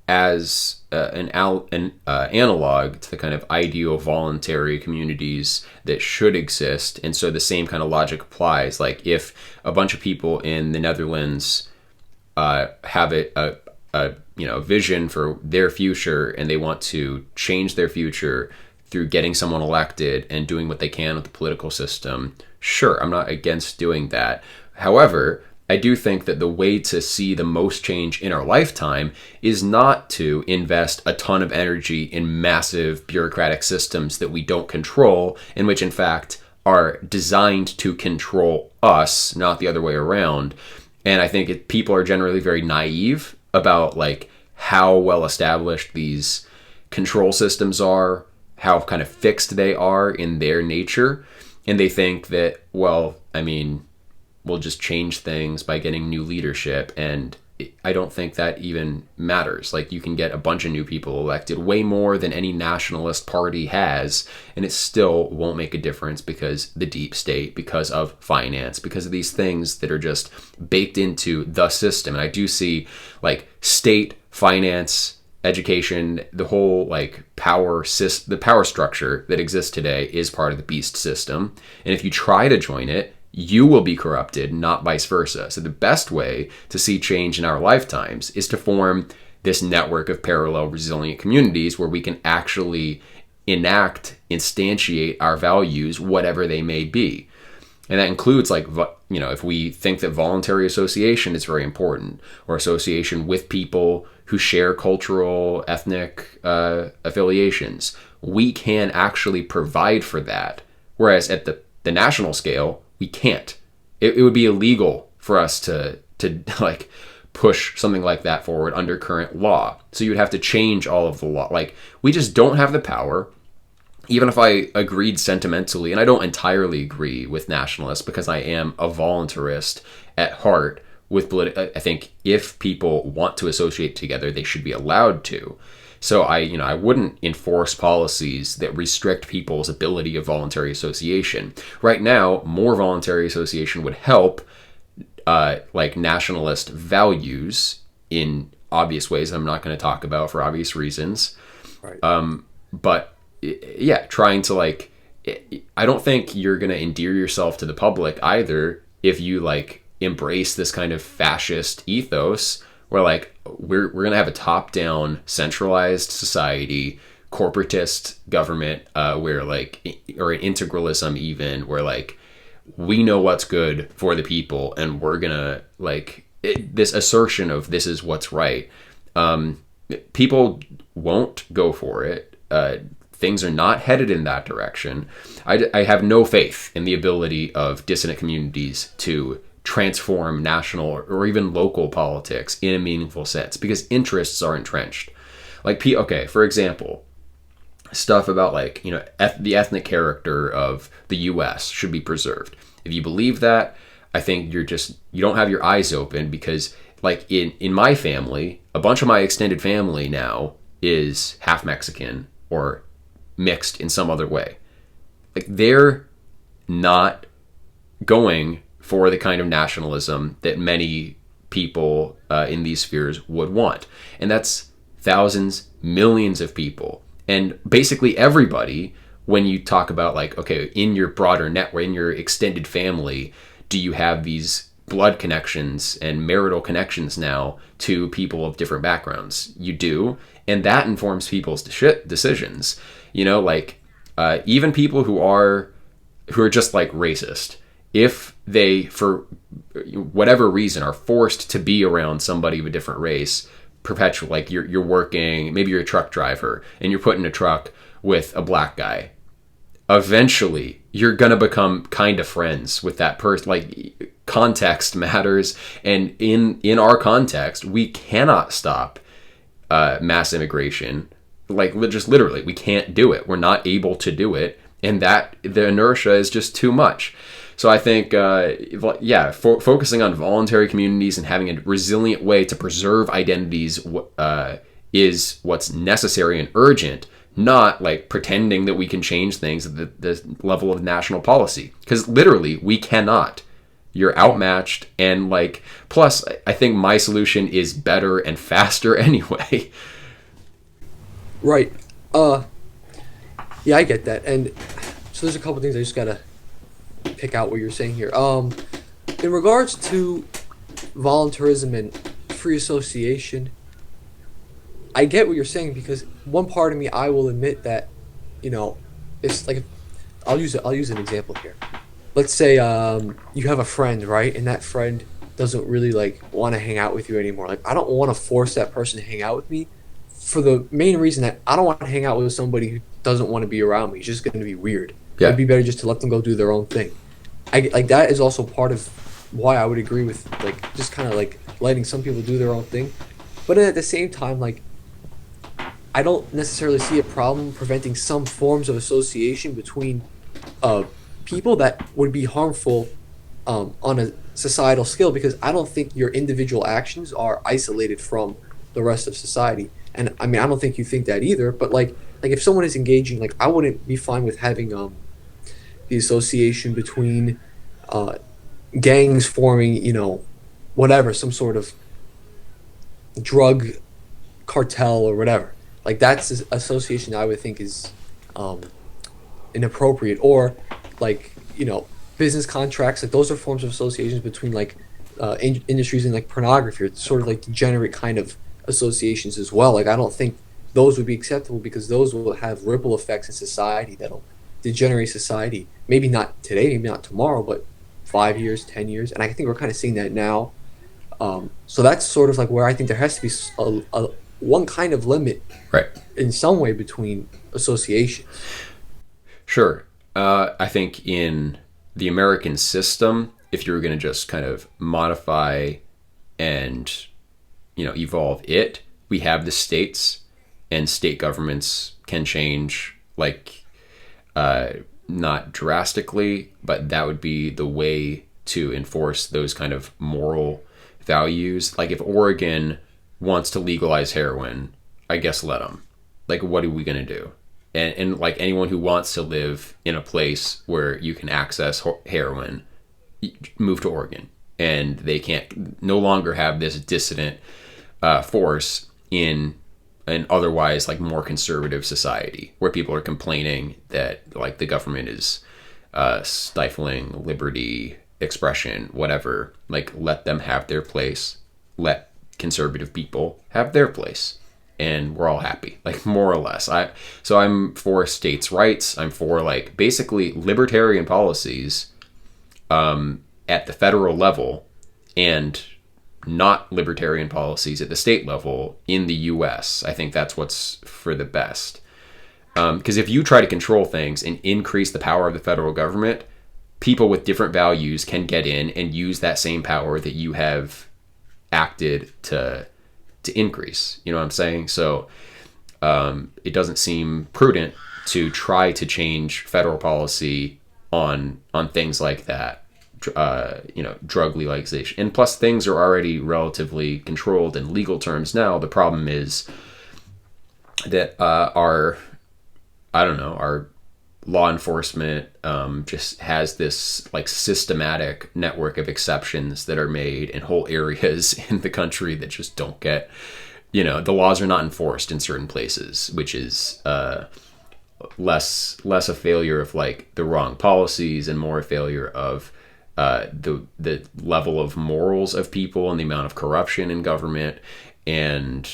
S1: as an analog to the kind of ideal voluntary communities that should exist. And so the same kind of logic applies. Like if a bunch of people in the Netherlands have a vision for their future, and they want to change their future through getting someone elected and doing what they can with the political system, sure, I'm not against doing that. However, I do think that the way to see the most change in our lifetime is not to invest a ton of energy in massive bureaucratic systems that we don't control, and which in fact are designed to control us, not the other way around. And I think people are generally very naive about like how well established these control systems are, how kind of fixed they are in their nature. And they think that, well, I mean, we'll just change things by getting new leadership. And I don't think that even matters. Like, you can get a bunch of new people elected, way more than any nationalist party has, and it still won't make a difference because the deep state, because of finance, because of these things that are just baked into the system. And I do see like state finance education, the whole like the power structure that exists today is part of the beast system. And if you try to join it, you will be corrupted, not vice versa. So the best way to see change in our lifetimes is to form this network of parallel resilient communities where we can actually instantiate our values, whatever they may be. And that includes, like, if we think that voluntary association is very important, or association with people who share cultural, ethnic affiliations, we can actually provide for that. Whereas at the national scale, we can't. It would be illegal for us to like push something like that forward under current law. So you would have to change all of the law. Like, we just don't have the power. Even if I agreed sentimentally, and I don't entirely agree with nationalists because I am a voluntarist at heart with I think if people want to associate together, they should be allowed to. So I wouldn't enforce policies that restrict people's ability of voluntary association. Right now, more voluntary association would help like nationalist values in obvious ways I'm not going to talk about for obvious reasons.
S3: Right.
S1: But yeah, trying to like, I don't think you're going to endear yourself to the public either if you like embrace this kind of fascist ethos where like we're going to have a top-down centralized society, corporatist government, where like, or an integralism even, where like we know what's good for the people and we're going to like this assertion of this is what's right. People won't go for it. Things are not headed in that direction. I have no faith in the ability of dissident communities to transform national or even local politics in a meaningful sense because interests are entrenched. Like, for example, stuff about like, the ethnic character of the U.S. should be preserved. If you believe that, I think you don't have your eyes open because like in my family, a bunch of my extended family now is half Mexican or mixed in some other way. Like, they're not going for the kind of nationalism that many people in these spheres would want. And that's thousands, millions of people. And basically everybody, when you talk about like, okay, in your broader network, in your extended family, do you have these blood connections and marital connections now to people of different backgrounds? You do. And that informs people's decisions. Even people who are just like racist, if they, for whatever reason, are forced to be around somebody of a different race, perpetually, like you're working, maybe you're a truck driver and you're put in a truck with a black guy, eventually you're gonna become kind of friends with that person. Like, context matters, and in our context, we cannot stop mass immigration. Like, just literally, we can't do it. We're not able to do it, and that the inertia is just too much. So I think, focusing on voluntary communities and having a resilient way to preserve identities is what's necessary and urgent, not like pretending that we can change things at the level of national policy. Because literally, we cannot. You're outmatched, and like, plus, I think my solution is better and faster anyway.
S3: Right. Yeah, I get that. And so there's a couple things I just gotta pick out what you're saying here. In regards to voluntarism and free association, I get what you're saying because one part of me, I will admit that, it's like, I'll use an example here. Let's say you have a friend, right? And that friend doesn't really like want to hang out with you anymore. Like, I don't want to force that person to hang out with me for the main reason that I don't want to hang out with somebody who doesn't want to be around me. It's just going to be weird. Yeah. It'd be better just to let them go do their own thing. Like, that is also part of why I would agree with like just kind of like letting some people do their own thing. But at the same time, like, I don't necessarily see a problem preventing some forms of association between people that would be harmful on a societal scale, because I don't think your individual actions are isolated from the rest of society. And I mean, I don't think you think that either, but like if someone is engaging, like, I wouldn't be fine with having the association between gangs forming, whatever, some sort of drug cartel or whatever. Like that's an association I would think is um, inappropriate. Or like business contracts. Like those are forms of associations between like industries and like pornography. It's sort of like degenerate kind of associations as well. Like I don't think those would be acceptable because those will have ripple effects in society that'll degenerate society. Maybe not today, maybe not tomorrow, but 5 years, 10 years, and I think we're kind of seeing that now. So that's sort of like where I think there has to be one kind of limit,
S1: Right.
S3: in some way, between associations.
S1: Sure. I think in the American system, if you were going to just kind of modify and evolve it, we have the states, and state governments can change, like not drastically, but that would be the way to enforce those kind of moral values. Like if Oregon wants to legalize heroin, I guess let them. Like what are we going to do? And like anyone who wants to live in a place where you can access heroin, move to Oregon, and they can't no longer have this dissident force in an otherwise like more conservative society where people are complaining that like the government is stifling liberty, expression, whatever. Like let them have their place. Let conservative people have their place. And we're all happy, like more or less. So I'm for states' rights. I'm for like basically libertarian policies at the federal level, and not libertarian policies at the state level in the U.S. I think that's what's for the best. Because if you try to control things and increase the power of the federal government, people with different values can get in and use that same power that you have acted to increase. You know what I'm saying? So it doesn't seem prudent to try to change federal policy on things like that. Drug legalization. And plus things are already relatively controlled in legal terms now. The problem is that our law enforcement just has this like systematic network of exceptions that are made in whole areas in the country that just don't get, the laws are not enforced in certain places, which is less a failure of like the wrong policies and more a failure of the level of morals of people and the amount of corruption in government. And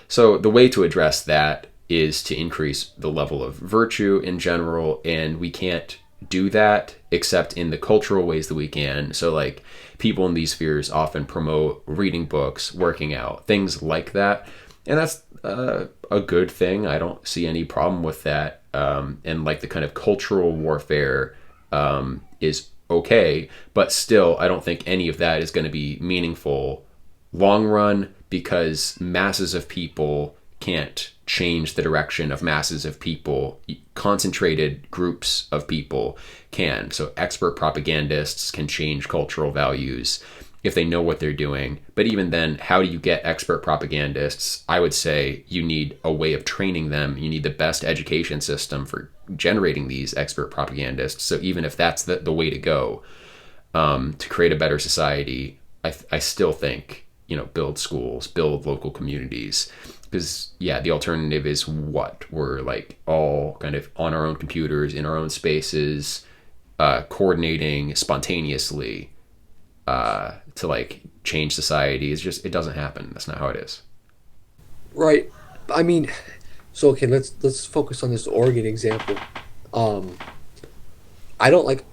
S1: so the way to address that is to increase the level of virtue in general, and we can't do that except in the cultural ways that we can. So like people in these spheres often promote reading books, working out, things like that, and that's a good thing. I don't see any problem with that. And like the kind of cultural warfare is okay, but still I don't think any of that is going to be meaningful long run, because masses of people can't change the direction of masses of people. Concentrated groups of people can. So expert propagandists can change cultural values if they know what they're doing. But even then, how do you get expert propagandists? I would say you need a way of training them. You need the best education system for generating these expert propagandists. So even if that's the way to go to create a better society, I still think, build schools, build local communities. Because, the alternative is what? We're like all kind of on our own computers, in our own spaces, coordinating spontaneously to like change society. It doesn't happen. That's not how it is.
S3: Right. I mean, so okay, let's focus on this Oregon example. I don't like,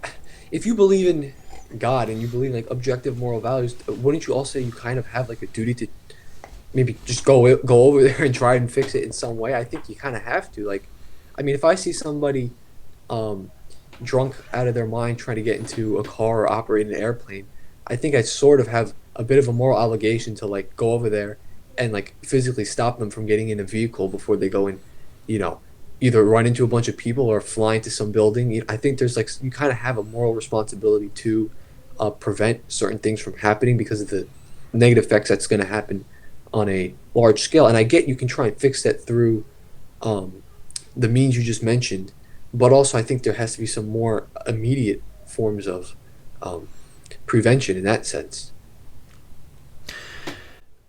S3: if you believe in God and you believe in like objective moral values, wouldn't you also say you kind of have like a duty to maybe just go over there and try and fix it in some way? I think you kind of have to. Like, I mean, if I see somebody drunk out of their mind trying to get into a car or operate an airplane, I think I sort of have a bit of a moral obligation to like go over there and like physically stop them from getting in a vehicle before they go and, either run into a bunch of people or fly into some building. I think there's like, you kind of have a moral responsibility to prevent certain things from happening because of the negative effects that's going to happen on a large scale. And I get you can try and fix that through the means you just mentioned, but also I think there has to be some more immediate forms of prevention in that sense.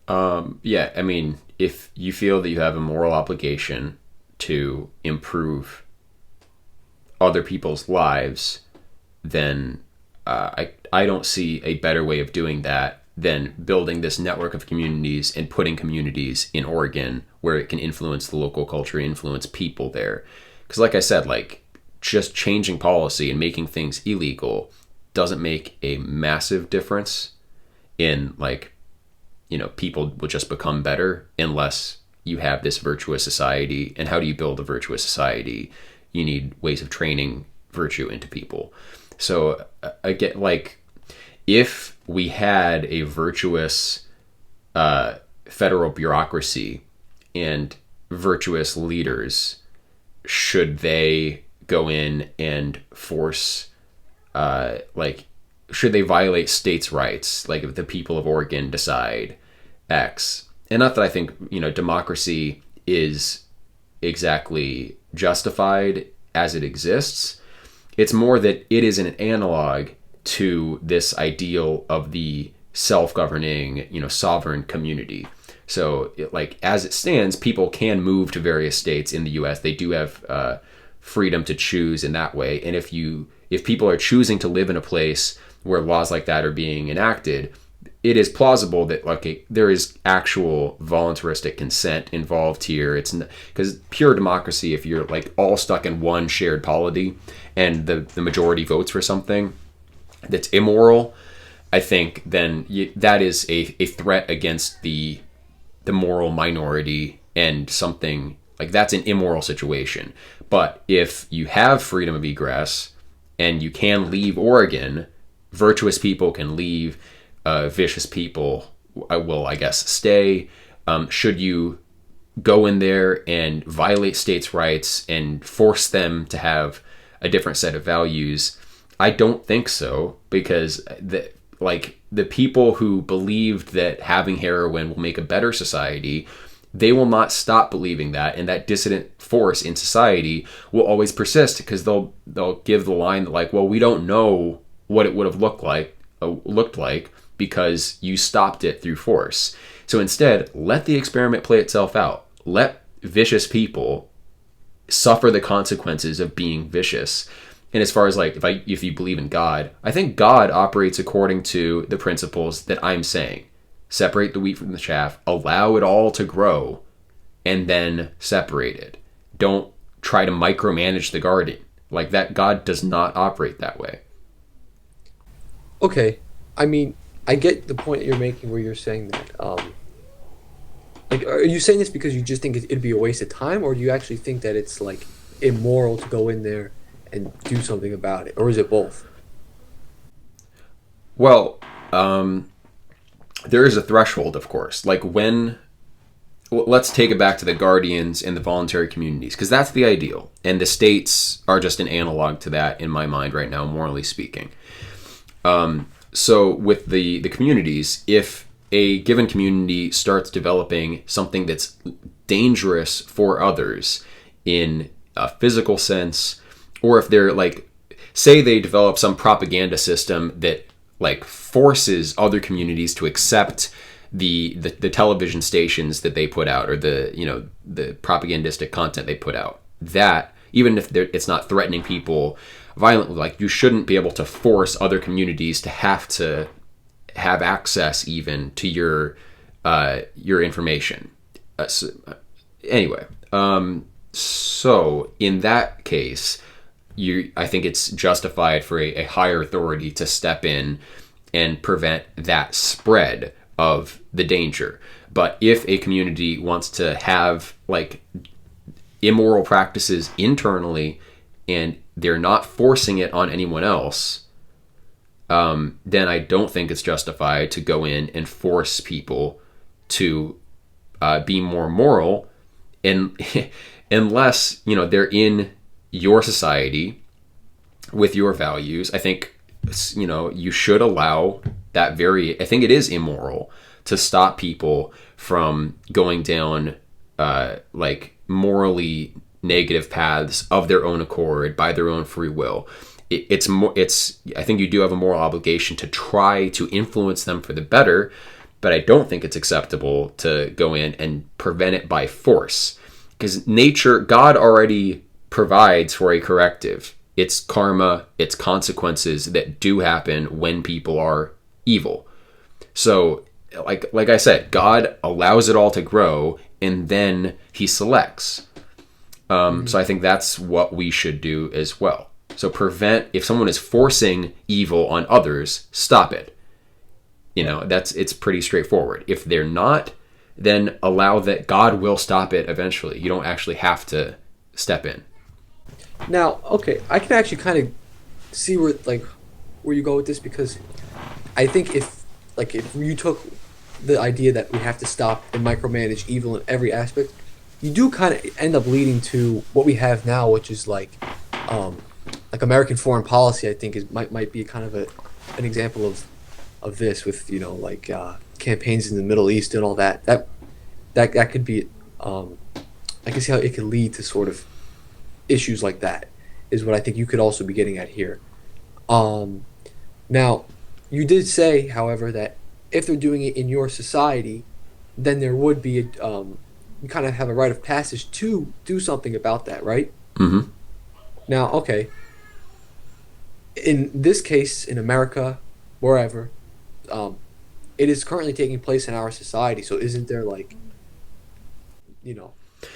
S1: Yeah, I mean, if you feel that you have a moral obligation to improve other people's lives, then I don't see a better way of doing that than building this network of communities and putting communities in Oregon where it can influence the local culture, influence people there. Because like I said, like just changing policy and making things illegal doesn't make a massive difference in like, you know, people will just become better unless you have this virtuous society. And how do you build a virtuous society? You need ways of training virtue into people. So I get like, if we had a virtuous federal bureaucracy and virtuous leaders, should they go in and force, like, should they violate states' rights? Like, if the people of Oregon decide X, and not that I think, you know, democracy is exactly justified as it exists. It's more that it is an analog to this ideal of the self-governing, you know, sovereign community. So, like, as it stands, people can move to various states in the U.S. They do have freedom to choose in that way. And if people are choosing to live in a place where laws like that are being enacted, it is plausible that like there is actual voluntaristic consent involved here. It's because pure democracy, if you're like all stuck in one shared polity and the majority votes for something that's immoral, I think then that is a threat against the moral minority, and something like that's an immoral situation. But if you have freedom of egress and you can leave Oregon, virtuous people can leave, vicious people will, I guess, stay. Should you go in there and violate states' rights and force them to have a different set of values? I don't think so, because the people who believed that having heroin will make a better society, they will not stop believing that, and that dissident force in society will always persist, because they'll give the line that like, well, we don't know what it would have looked like because you stopped it through force. So instead, let the experiment play itself out. Let vicious people suffer the consequences of being vicious. And as far as like, if you believe in God, I think God operates according to the principles that I'm saying. Separate the wheat from the chaff, allow it all to grow, and then separate it. Don't try to micromanage the garden. Like that, God does not operate that way.
S3: Okay, I mean, I get the point you're making where you're saying that. Like, are you saying this because you just think it'd be a waste of time, or do you actually think that it's like immoral to go in there and do something about it, or is it both?
S1: Well, there is a threshold, of course. Like let's take it back to the guardians and the voluntary communities, because that's the ideal. And the states are just an analog to that in my mind right now, morally speaking. So with the communities, if a given community starts developing something that's dangerous for others in a physical sense, or if they're like, say they develop some propaganda system that like forces other communities to accept the television stations that they put out, or the propagandistic content they put out, that even if it's not threatening people violently, like you shouldn't be able to force other communities to have access even to your information. Anyway, so in that case, I think it's justified for a higher authority to step in and prevent that spread of the danger. But if a community wants to have like immoral practices internally and they're not forcing it on anyone else, then I don't think it's justified to go in and force people to be more moral, and unless they're in your society with your values. I think you should allow that. I think it is immoral to stop people from going down like morally negative paths of their own accord by their own free will. I think you do have a moral obligation to try to influence them for the better, but I don't think it's acceptable to go in and prevent it by force. Because God already provides for a corrective. It's karma, it's consequences that do happen when people are evil. So, like I said, God allows it all to grow, and then he selects. So I think that's what we should do as well. So if someone is forcing evil on others, stop it. It's pretty straightforward. If they're not, then allow that God will stop it eventually. You don't actually have to step in.
S3: Now, okay, I can actually kind of see where you go with this, because I think if you took the idea that we have to stop and micromanage evil in every aspect, you do kind of end up leading to what we have now, which is like American foreign policy. I think might be kind of an example of this, with campaigns in the Middle East and all that. That could be I can see how it could lead to sort of issues like that, is what I think you could also be getting at here. Now, you did say, however, that if they're doing it in your society, then there would be you kind of have a rite of passage to do something about that, right?
S1: Mm-hmm.
S3: Now, okay, in this case, in America, wherever, it is currently taking place in our society. So isn't there a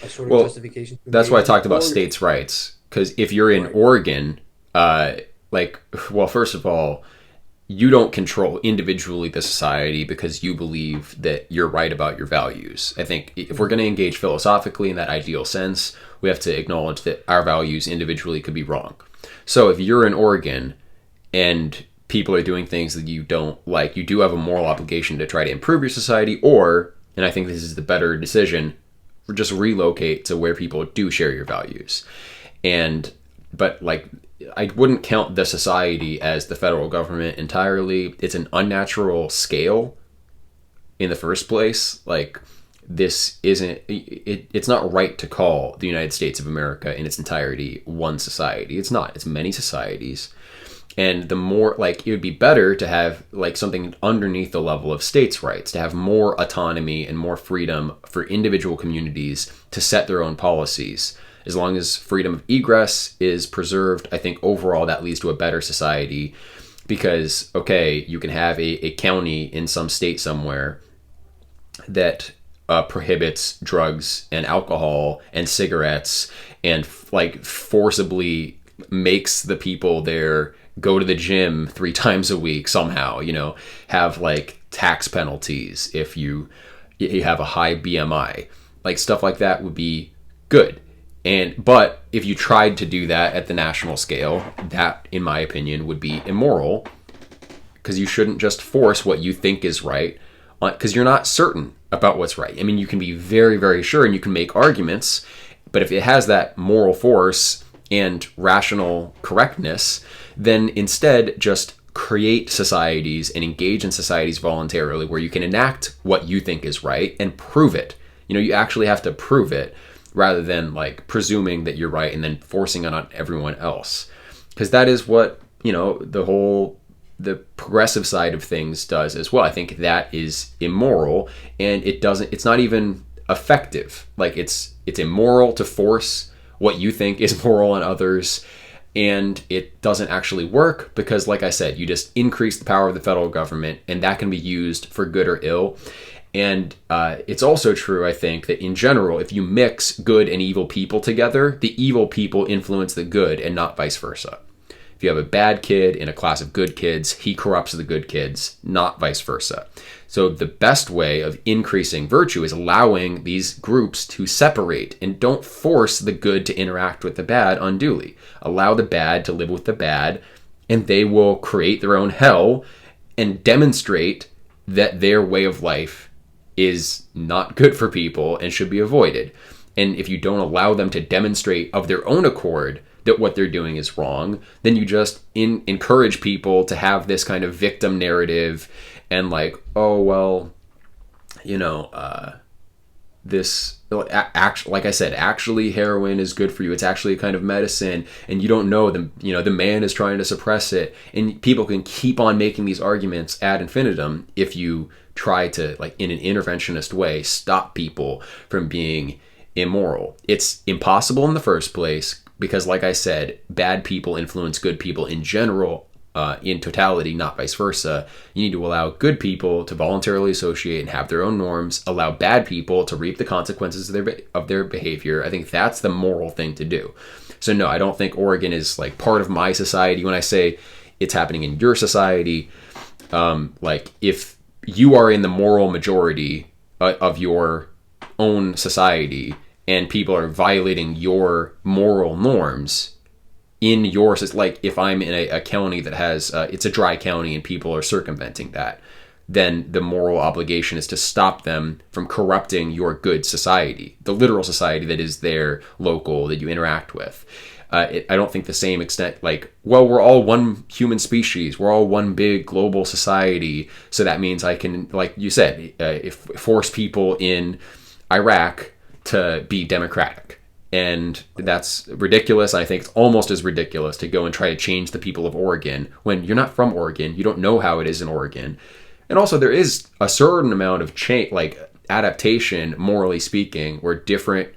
S3: sort of justification?
S1: That's why I talked about states' rights. Because if you're in Oregon, first of all, you don't control individually the society because you believe that you're right about your values. I think if we're going to engage philosophically in that ideal sense, we have to acknowledge that our values individually could be wrong. So if you're in Oregon and people are doing things that you don't like, you do have a moral obligation to try to improve your society, and I think this is the better decision, just relocate to where people do share your values. But I wouldn't count the society as the federal government entirely. It's an unnatural scale in the first place. This isn't, it's not right to call the United States of America in its entirety one society. It's not. It's many societies. And the more, it would be better to have something underneath the level of states' rights, to have more autonomy and more freedom for individual communities to set their own policies. As long as freedom of egress is preserved, I think overall that leads to a better society, because, okay, you can have a county in some state somewhere that prohibits drugs and alcohol and cigarettes and forcibly makes the people there go to the gym 3 times a week somehow, have tax penalties if you have a high BMI. Stuff like that would be good. But if you tried to do that at the national scale, that, in my opinion, would be immoral, because you shouldn't just force what you think is right, because you're not certain about what's right. I mean, you can be very, very sure and you can make arguments, but if it has that moral force and rational correctness, then instead just create societies and engage in societies voluntarily where you can enact what you think is right and prove it. You actually have to prove it, rather than presuming that you're right and then forcing it on everyone else. Because that is what, the progressive side of things does as well. I think that is immoral, and it's not even effective. It's immoral to force what you think is moral on others, and it doesn't actually work because, like I said, you just increase the power of the federal government, and that can be used for good or ill. And it's also true, I think, that in general, if you mix good and evil people together, the evil people influence the good and not vice versa. If you have a bad kid in a class of good kids, he corrupts the good kids, not vice versa. So the best way of increasing virtue is allowing these groups to separate, and don't force the good to interact with the bad unduly. Allow the bad to live with the bad, and they will create their own hell and demonstrate that their way of life is not good for people and should be avoided. And if you don't allow them to demonstrate of their own accord that what they're doing is wrong, then you just encourage people to have this kind of victim this, like I said, actually heroin is good for you. It's actually a kind of medicine, and you don't know the man is trying to suppress it, and people can keep on making these arguments ad infinitum if you try to, like, in an interventionist way, stop people from being immoral. It's impossible in the first place because, like I said, bad people influence good people in general, in totality, not vice versa. You need to allow good people to voluntarily associate and have their own norms, allow bad people to reap the consequences of their behavior. I think that's the moral thing to do. So no, I don't think Oregon is like part of my society. When I say it's happening in your society, like if you are in the moral majority of your own society and people are violating your moral norms in your, like if I'm in a county that has, it's a dry county and people are circumventing that, then the moral obligation is to stop them from corrupting your good society, the literal society that is their local, that you interact with. I don't think the same extent, like, well, we're all one human species, we're all one big global society, so that means I can, like you said, force people in Iraq to be democratic. And that's ridiculous. I think it's almost as ridiculous to go and try to change the people of Oregon when you're not from Oregon. You don't know how it is in Oregon. And also there is a certain amount of change, like adaptation, morally speaking, where different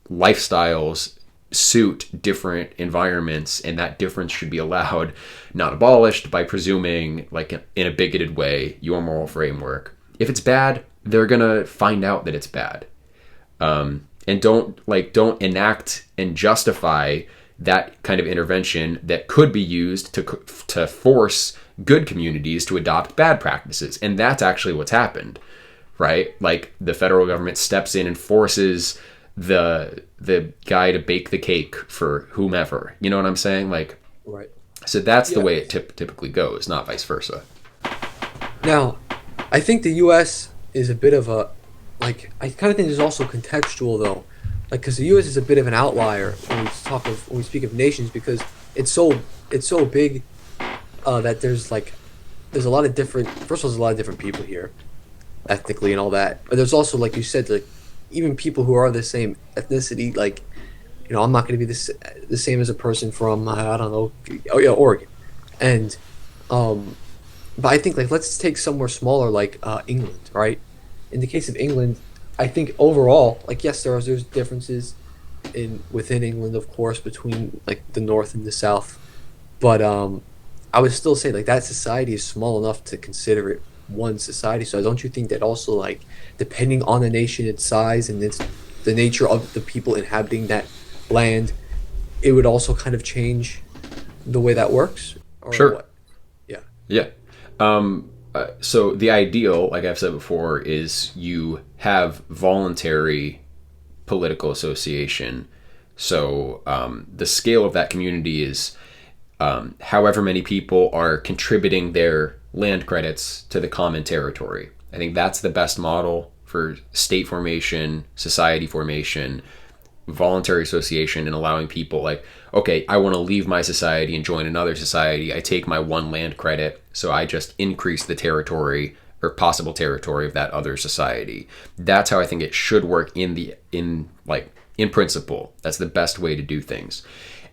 S1: lifestyles suit different environments, and that difference should be allowed, not abolished by presuming, like in a bigoted way, your moral framework. If it's bad, they're gonna find out that it's bad. And don't enact and justify that kind of intervention that could be used to force good communities to adopt bad practices. And that's actually what's happened, right? Like the federal government steps in and forces the guy to bake the cake for whomever. You know what I'm saying? Like,
S3: right.
S1: So that's the way it typically goes, not vice versa.
S3: Now, I think the U.S. is a bit of a, like, I kind of think it's also contextual though, like, because the U.S. is a bit of an outlier when we speak of nations, because it's so big that there's a lot of different. First of all, there's a lot of different people here, ethnically and all that. But there's also, like you said, like even people who are the same ethnicity. Like, you know, I'm not going to be the same as a person from I don't know, Oregon, and but I think, like, let's take somewhere smaller like England, right? In the case of England, I think overall, like, yes, there's differences within England, of course, between like the north and the south, but I would still say, like, that society is small enough to consider it one society. So don't you think that also, like, depending on the nation, its size, and the nature of the people inhabiting that land, it would also kind of change the way that works? Or
S1: sure.
S3: What? Yeah.
S1: Yeah. So the ideal, like I've said before, is you have voluntary political association. So the scale of that community is however many people are contributing their land credits to the common territory. I think that's the best model for state formation, society formation, voluntary association, and allowing people, like, okay, I want to leave my society and join another society. I take my one land credit, so I just increase the territory or possible territory of that other society. That's how I think it should work in principle. That's the best way to do things.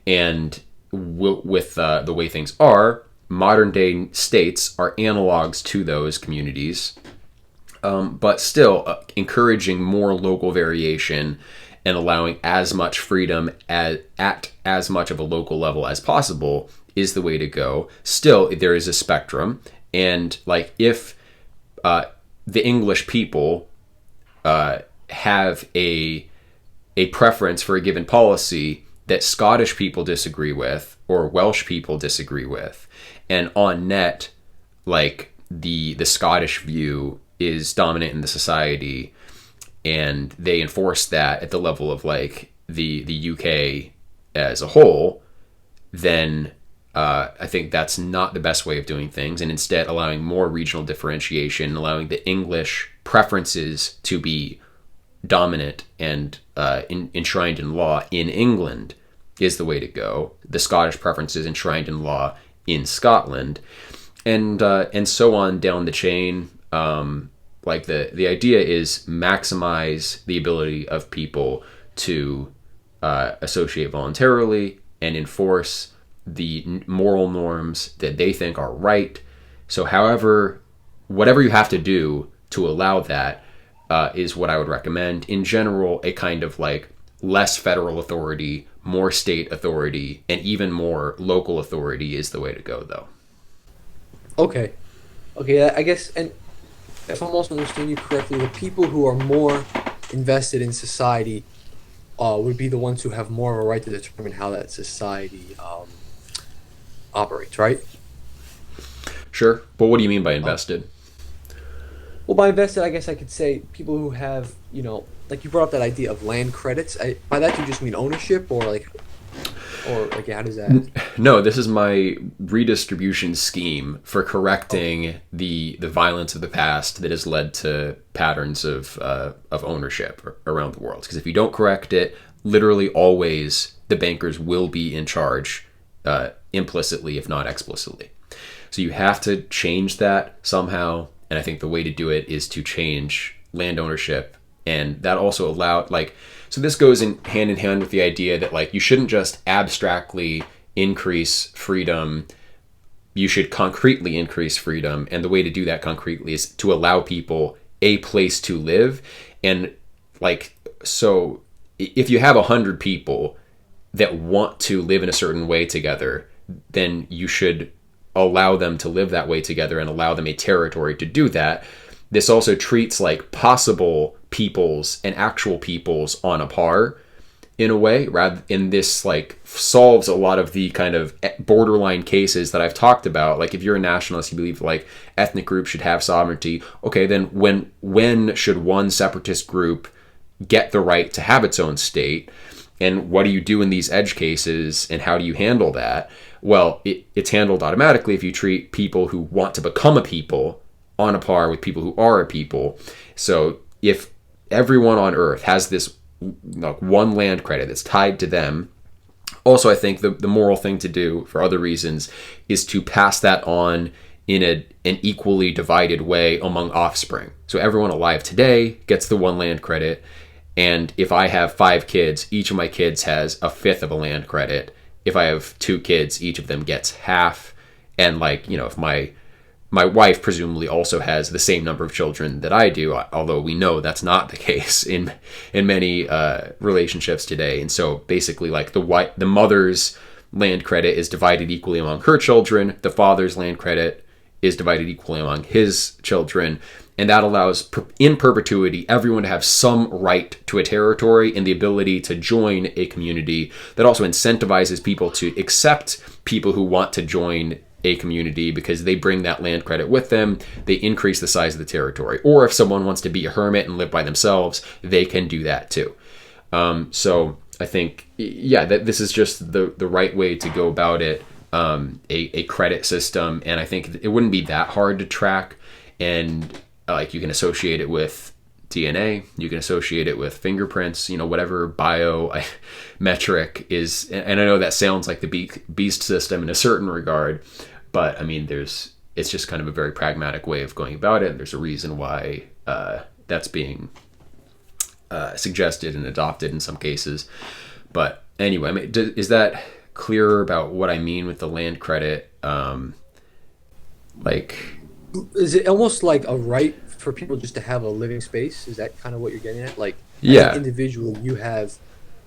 S1: And with the way things are, modern day states are analogs to those communities, but still encouraging more local variation and allowing as much freedom at as much of a local level as possible is the way to go. Still, there is a spectrum, and like if the English people have a preference for a given policy that Scottish people disagree with or Welsh people disagree with, and on net, like the Scottish view is dominant in the society, and they enforce that at the level of like the UK as a whole, then I think that's not the best way of doing things, and instead allowing more regional differentiation, allowing the English preferences to be dominant and enshrined in law in England is the way to go. The Scottish preferences enshrined in law in Scotland, and so on down the chain. like the idea is maximize the ability of people to associate voluntarily and enforce the moral norms that they think are right. So whatever you have to do to allow that is what I would recommend. In general, a kind of like less federal authority, more state authority, and even more local authority is the way to go, though.
S3: Okay. Okay, I guess, and if I'm also understanding you correctly, the people who are more invested in society would be the ones who have more of a right to determine how that society operates, right?
S1: Sure. But what do you mean by invested?
S3: Well, by invested, I guess I could say people who have, like you brought up that idea of land credits. By that, you just mean ownership, or like how does that?
S1: No, this is my redistribution scheme for correcting the violence of the past that has led to patterns of ownership around the world. Because if you don't correct it, literally always the bankers will be in charge, implicitly, if not explicitly. So you have to change that somehow. And I think the way to do it is to change land ownership. And that also allowed, so this goes hand in hand with the idea that, you shouldn't just abstractly increase freedom. You should concretely increase freedom. And the way to do that concretely is to allow people a place to live. And, so if you have 100 people that want to live in a certain way together, then you should allow them to live that way together and allow them a territory to do that. This also treats possible peoples and actual peoples on a par in a way, rather in this solves a lot of the kind of borderline cases that I've talked about. If you're a nationalist, you believe ethnic groups should have sovereignty. Okay, then when should one separatist group get the right to have its own state? And what do you do in these edge cases, and how do you handle that? Well, it's handled automatically if you treat people who want to become a people on a par with people who are a people. So if everyone on Earth has this one land credit that's tied to them, also I think the moral thing to do for other reasons is to pass that on in an equally divided way among offspring. So everyone alive today gets the one land credit. And if I have 5 kids, each of my kids has a fifth of a land credit. If I have 2 kids, each of them gets half. And if my wife presumably also has the same number of children that I do, although we know that's not the case in many relationships today. And so basically the mother's land credit is divided equally among her children. The father's land credit is divided equally among his children. And that allows, in perpetuity, everyone to have some right to a territory and the ability to join a community. That also incentivizes people to accept people who want to join a community because they bring that land credit with them. They increase the size of the territory. Or if someone wants to be a hermit and live by themselves, they can do that too. So I think, that this is just the right way to go about it, a credit system. And I think it wouldn't be that hard to track. And you can associate it with DNA, you can associate it with fingerprints, whatever biometric is. And I know that sounds like the beast system in a certain regard, but I mean, it's just kind of a very pragmatic way of going about it. And there's a reason why that's being suggested and adopted in some cases. But anyway, I mean, is that clearer about what I mean with the land credit?
S3: Is it almost like a right for people just to have a living space? Is that kind of what you're getting at? As an individual, you have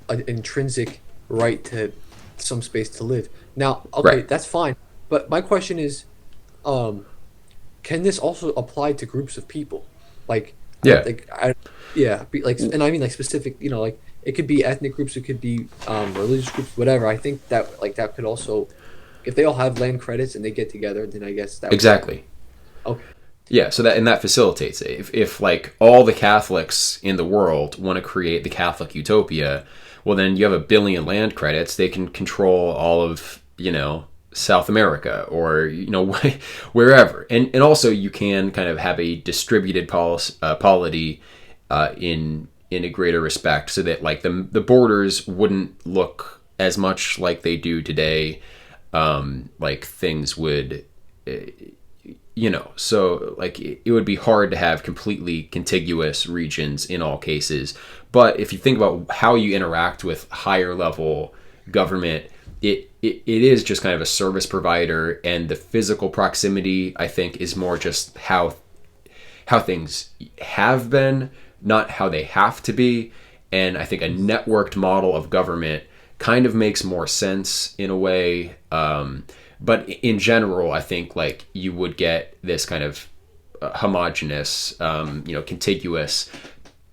S3: an intrinsic right to some space to live. Now, okay,
S1: right.
S3: That's fine. But my question is, can this also apply to groups of people? And I mean specific. It could be ethnic groups, it could be religious groups, whatever. I think that that could also, if they all have land credits and they get together, then I guess that
S1: exactly.
S3: Okay.
S1: Yeah, so that facilitates it. If all the Catholics in the world want to create the Catholic utopia, well then you have 1 billion land credits. They can control all of South America or wherever, and also you can kind of have a distributed polity in a greater respect, so that the borders wouldn't look as much like they do today. Things would. so like it would be hard to have completely contiguous regions in all cases. But if you think about how you interact with higher level government, it is just kind of a service provider, and the physical proximity, I think, is more just how things have been, not how they have to be. And I think a networked model of government kind of makes more sense in a way. But in general, I think like you would get this kind of homogenous, contiguous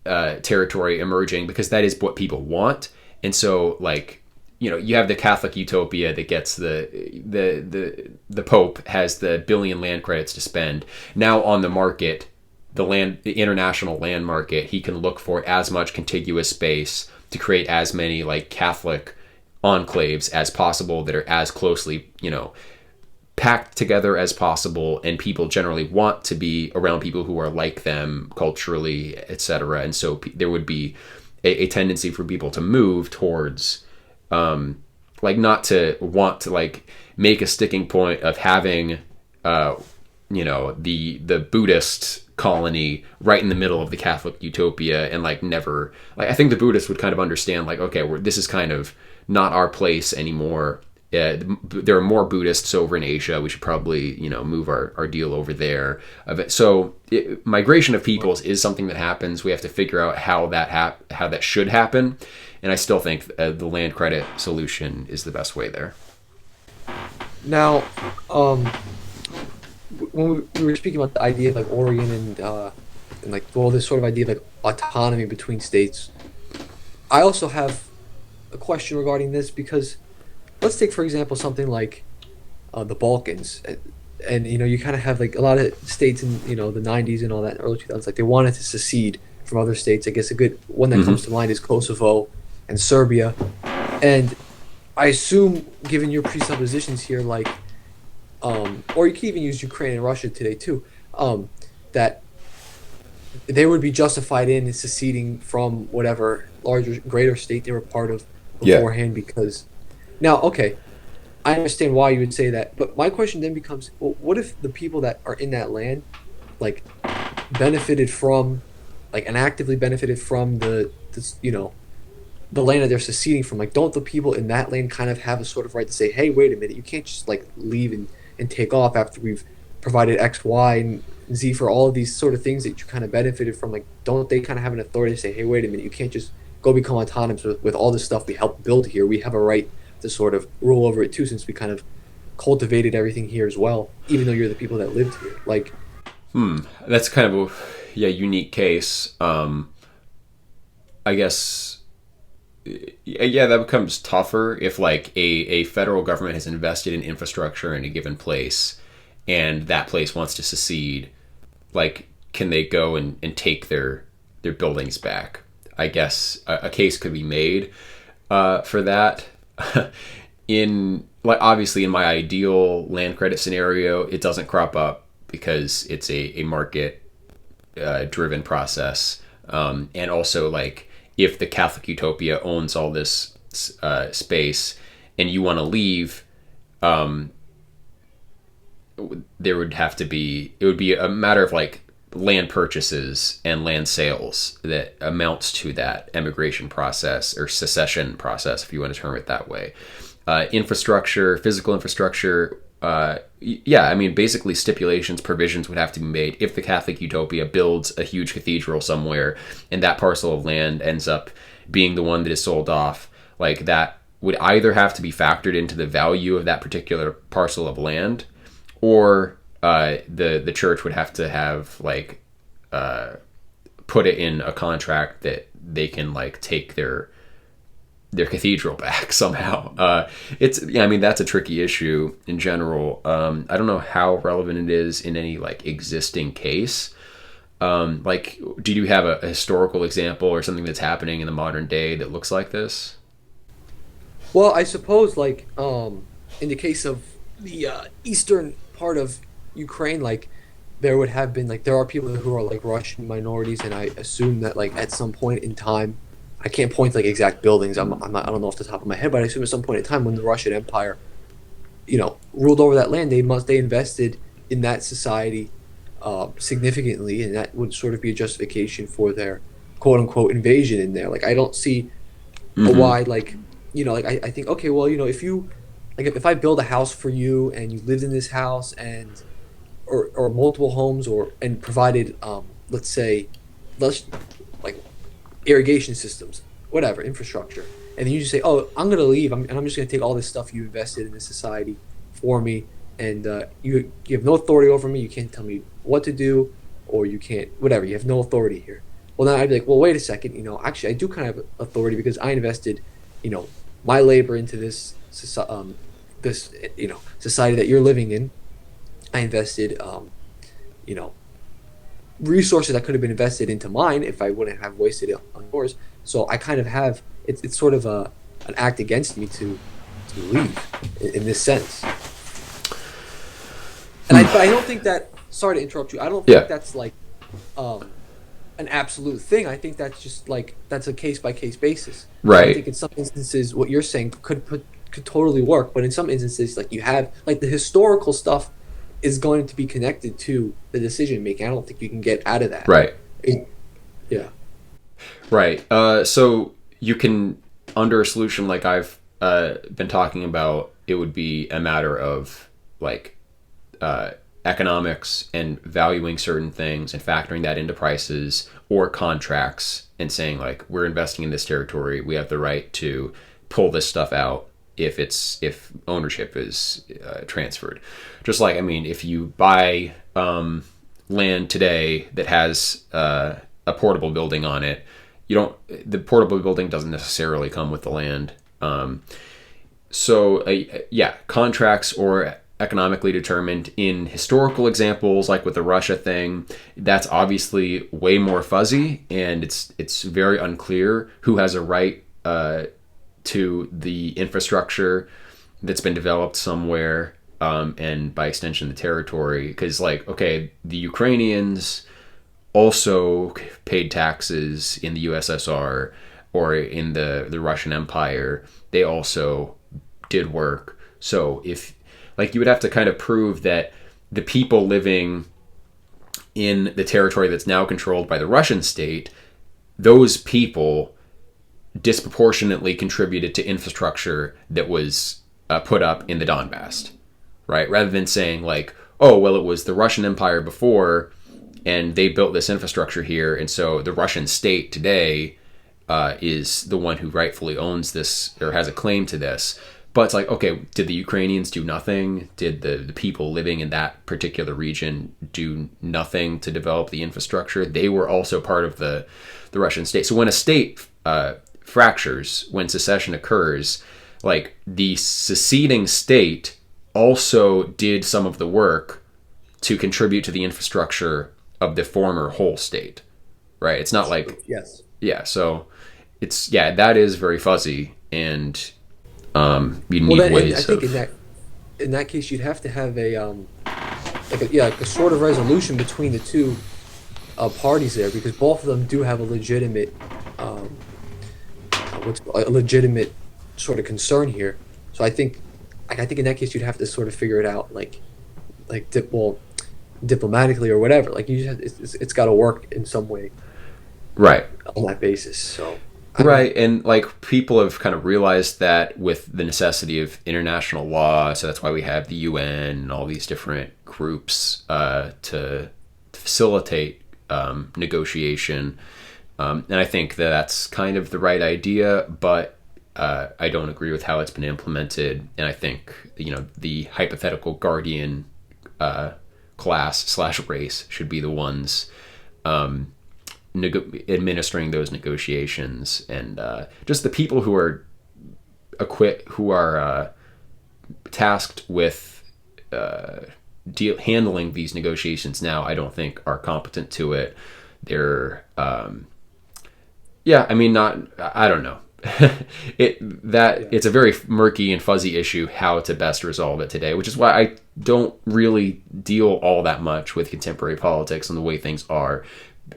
S1: territory emerging, because that is what people want. And so like, you have the Catholic utopia that gets the Pope has the billion land credits to spend. Now on the market, the international land market, he can look for as much contiguous space to create as many like Catholic enclaves as possible that are as closely, packed together as possible, and people generally want to be around people who are like them culturally, etc. And so there would be a tendency for people to move towards not to want to like make a sticking point of having the Buddhist colony right in the middle of the Catholic utopia, and like never, like I think the Buddhists would kind of understand like, okay, this is kind of not our place anymore. There are more Buddhists over in Asia. We should probably, move our deal over there. So migration of peoples is something that happens. We have to figure out how that should happen. And I still think the land credit solution is the best way there.
S3: Now, when we were speaking about the idea of like Oregon and like all this sort of idea of like autonomy between states, I also have a question regarding this, because let's take, for example, something like the Balkans, and you kind of have like a lot of states in the 90s and all that, early 2000s, like they wanted to secede from other states. I guess a good one that comes to mind is Kosovo and Serbia, and I assume, given your presuppositions here, like or you can even use Ukraine and Russia today too, that they would be justified in seceding from whatever greater state they were part of beforehand. Because now, okay, I understand why you would say that, but my question then becomes, well, what if the people that are in that land like benefited from, like, and actively benefited from the land that they're seceding from? Like, don't the people in that land kind of have a sort of right to say, hey, wait a minute, you can't just like leave and take off after we've provided X, Y, and Z for all of these sort of things that you kind of benefited from? Like, don't they kind of have an authority to say, hey, wait a minute, you can't just go become autonomous with all this stuff we helped build here. We have a right to sort of rule over it too, since we kind of cultivated everything here as well, even though you're the people that lived here. Like,
S1: that's kind of a unique case. I guess, that becomes tougher if like a federal government has invested in infrastructure in a given place, and that place wants to secede. Like, can they go and take their buildings back? I guess a case could be made for that. Obviously in my ideal land credit scenario, it doesn't crop up because it's a market driven process. And also, like, if the Catholic utopia owns all this space and you want to leave, it would be a matter of like land purchases and land sales that amounts to that emigration process, or secession process, if you want to term it that way. Physical infrastructure, basically stipulations, provisions would have to be made. If the Catholic utopia builds a huge cathedral somewhere and that parcel of land ends up being the one that is sold off, like, that would either have to be factored into the value of that particular parcel of land, or the church would have to have like put it in a contract that they can like take their cathedral back somehow. That's a tricky issue in general. I don't know how relevant it is in any like existing case. Like, do you have a historical example or something that's happening in the modern day that looks like this?
S3: Well, I suppose like in the case of the eastern part of Ukraine, like there would have been like, there are people who are like Russian minorities, and I assume that like at some point in time, I can't point to like exact buildings. I don't know off the top of my head, but I assume at some point in time when the Russian Empire, ruled over that land, they invested in that society significantly, and that would sort of be a justification for their quote unquote invasion in there. Like I don't see
S1: Mm-hmm.
S3: why, like, like I think, okay, well, if you, like, if I build a house for you and you lived in this house, and or multiple homes, or and provided, let's say, let's like irrigation systems, whatever, infrastructure, and then you just say, oh, I'm gonna leave, and I'm just gonna take all this stuff you invested in this society for me, and you have no authority over me. You can't tell me what to do, or you can't, whatever. You have no authority here. Well, then I'd be like, well, wait a second. Actually, I do kind of have authority, because I invested, my labor into this society that you're living in. I invested, you know, resources that could have been invested into mine if I wouldn't have wasted it on yours. So I kind of have, it's sort of an act against me to leave in this sense. And but I don't think that. Sorry to interrupt you. I don't think
S1: Yeah.
S3: that's like um, an absolute thing. I think that's just like, that's a case by case basis. I
S1: Right.
S3: think in some instances what you're saying could totally work, but in some instances, like, you have, like, the historical stuff is going to be connected to the decision making. I don't think you can get out of that.
S1: Right.
S3: Yeah.
S1: Right. So you can, under a solution like I've been talking about, it would be a matter of like economics and valuing certain things and factoring that into prices or contracts and saying, like, we're investing in this territory, we have the right to pull this stuff out if ownership is transferred. Just like, I mean, if you buy land today that has a portable building on it, the portable building doesn't necessarily come with the land. Yeah, contracts or economically determined. In historical examples, like with the Russia thing, that's obviously way more fuzzy, and it's very unclear who has a right to the infrastructure that's been developed somewhere, and by extension the territory. Because, like, okay, the Ukrainians also paid taxes in the USSR or in the Russian Empire. They also did work. So if, like, you would have to kind of prove that the people living in the territory that's now controlled by the Russian state, those people disproportionately contributed to infrastructure that was put up in the Donbass, right? Rather than saying, like, oh, well, it was the Russian Empire before, and they built this infrastructure here, and so the Russian state today is the one who rightfully owns this or has a claim to this. But it's like, okay, did the Ukrainians do nothing? Did the people living in that particular region do nothing to develop the infrastructure? They were also part of the Russian state. So when a state fractures, when secession occurs, like, the seceding state also did some of the work to contribute to the infrastructure of the former whole state, right? It's not like,
S3: Yes.
S1: yeah, so it's, yeah, that is very fuzzy, and you need
S3: Well, then, and I
S1: ways
S3: think
S1: of,
S3: in that case, you'd have to have like a sort of resolution between the two parties there, because both of them do have a legitimate a legitimate sort of concern here. So I think in that case you'd have to sort of figure it out, diplomatically or whatever. Like, you just it's got to work in some way
S1: right.
S3: on that basis. So I don't
S1: Right,
S3: know.
S1: and like, people have kind of realized that with the necessity of international law, so that's why we have the UN and all these different groups to facilitate negotiation. And I think that that's kind of the right idea, but I don't agree with how it's been implemented. And I think, the hypothetical guardian class/race should be the ones administering those negotiations, and just the people who are tasked with handling these negotiations now, I don't think are competent to it. They're yeah, I mean, not, I don't know. It's a very murky and fuzzy issue how to best resolve it today, which is why I don't really deal all that much with contemporary politics and the way things are.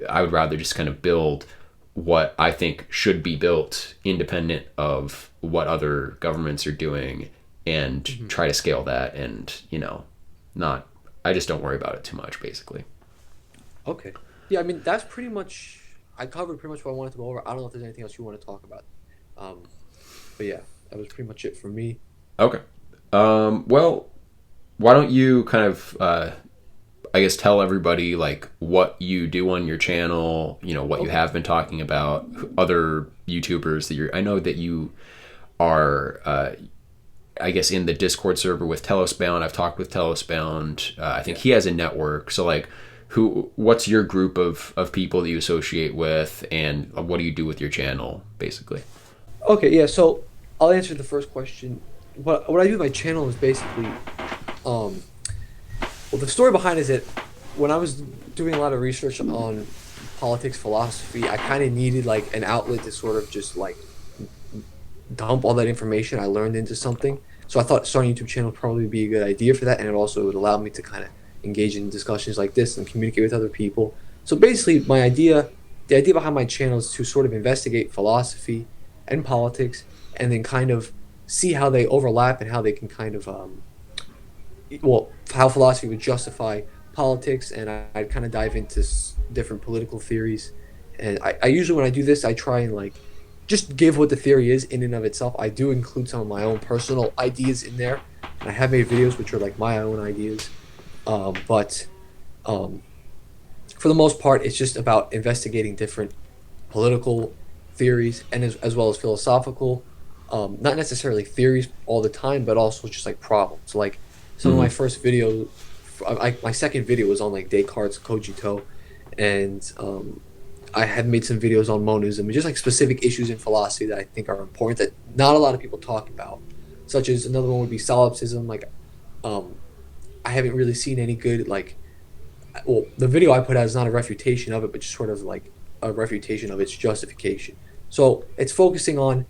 S1: I would rather just kind of build what I think should be built independent of what other governments are doing, and try to scale that, and not I just don't worry about it too much, basically.
S3: Okay. Yeah, I mean that's pretty much. I covered pretty much what I wanted to go over. I don't know if there's anything else you want to talk about. Um, but yeah, that was pretty much it for me.
S1: Okay. Well, why don't you kind of, I guess, tell everybody like what you do on your channel, what you
S3: Okay.
S1: have been talking about, other YouTubers that I know that you are, I guess, in the Discord server with Telosbound. I've talked with Telosbound. I think
S3: Yeah.
S1: he has a network. So like, what's your group of people that you associate with, and what do you do with your channel, basically?
S3: Okay. Yeah. So I'll answer the first question. What I do with my channel is basically, um, well, the story behind it is that when I was doing a lot of research on politics, philosophy, I kind of needed like an outlet to sort of just like dump all that information I learned into something. So I thought starting a YouTube channel would probably be a good idea for that, and it also would allow me to kind of engage in discussions like this and communicate with other people. So basically, the idea behind my channel is to sort of investigate philosophy and politics, and then kind of see how they overlap and how they can kind of how philosophy would justify politics, and I'd kind of dive into different political theories. And I usually when I do this, I try and like just give what the theory is in and of itself. I do include some of my own personal ideas in there, and I have made videos which are like my own ideas. But um, for the most part, it's just about investigating different political theories and as well as philosophical, not necessarily theories all the time, but also just like problems. Like some of my
S1: Mm-hmm.
S3: first videos, my second video was on like Descartes' cogito, and I had made some videos on monism and just like specific issues in philosophy that I think are important that not a lot of people talk about. Such as another one would be solipsism. Like, um, I haven't really seen any good like. Well, the video I put out is not a refutation of it, but just sort of like a refutation of its justification. So it's focusing on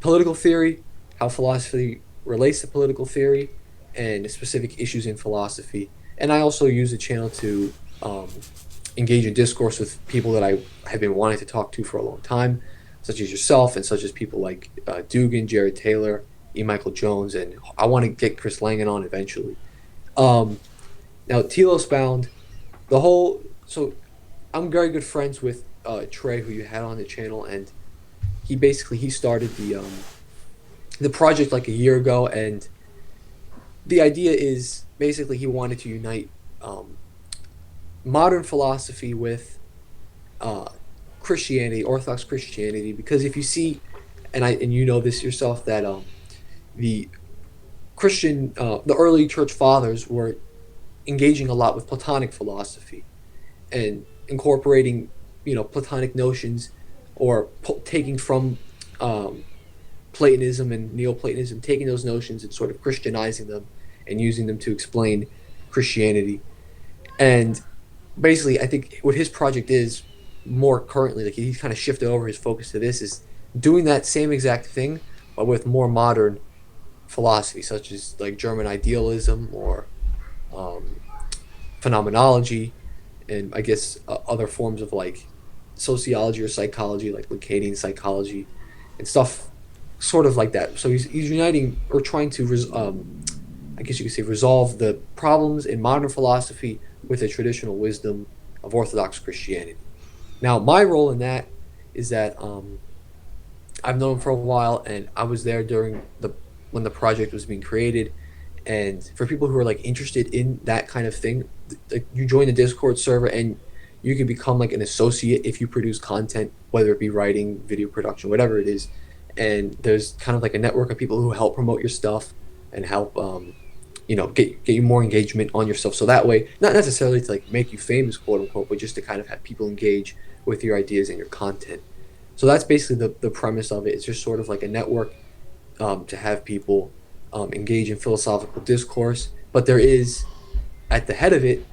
S3: political theory, how philosophy relates to political theory, and specific issues in philosophy. And I also use the channel to engage in discourse with people that I have been wanting to talk to for a long time, such as yourself and such as people like Dugan, Jared Taylor, E. Michael Jones, and I want to get Chris Langan on eventually. Um, Now, Telos Bound, the whole. So I'm very good friends with Trey, who you had on the channel, and he started the project like a year ago, and the idea is basically he wanted to unite um, modern philosophy with uh, Christianity, Orthodox Christianity, because if you see, and you know this yourself that the the early church fathers were engaging a lot with Platonic philosophy and incorporating, Platonic notions or taking from um, Platonism and Neoplatonism, taking those notions and sort of Christianizing them and using them to explain Christianity. And basically, I think what his project is more currently, like he's kind of shifted over his focus to this, is doing that same exact thing, but with more modern philosophy, such as like German idealism or um, phenomenology, and I guess other forms of like sociology or psychology, like Lacanian psychology and stuff, sort of like that. So he's uniting or trying to, I guess you could say, resolve the problems in modern philosophy with the traditional wisdom of Orthodox Christianity. Now, my role in that is that I've known him for a while, and I was there during the when the project was being created. And for people who are like interested in that kind of thing, like you join the Discord server and you can become like an associate if you produce content, whether it be writing, video production, whatever it is. And there's kind of like a network of people who help promote your stuff and help, get you more engagement on yourself. So that way, not necessarily to like make you famous, quote unquote, but just to kind of have people engage with your ideas and your content. So that's basically the premise of it. It's just sort of like a network to have people engage in philosophical discourse. But there is, at the head of it,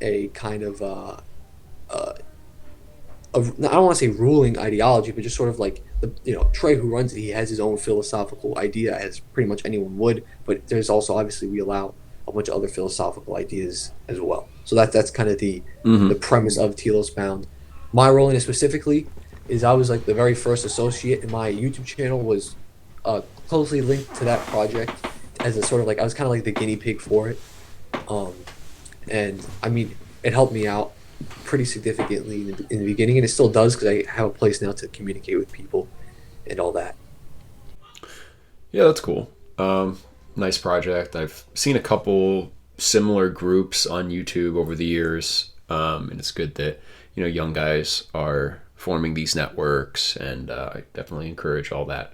S3: a kind of I don't want to say ruling ideology, but just sort of like Trey, who runs it, he has his own philosophical idea, as pretty much anyone would. But there's also, obviously, we allow a bunch of other philosophical ideas as well. So that's kind of the
S1: Mm-hmm.
S3: premise of Telos Bound. My role in it specifically is I was like the very first associate, and my YouTube channel was closely linked to that project as a sort of like I was kind of like the guinea pig for it. um, and I mean, it helped me out pretty significantly in the beginning, and it still does because I have a place now to communicate with people and all that.
S1: Yeah, that's cool. Nice project. I've seen a couple similar groups on YouTube over the years, and it's good that young guys are forming these networks, and I definitely encourage all that.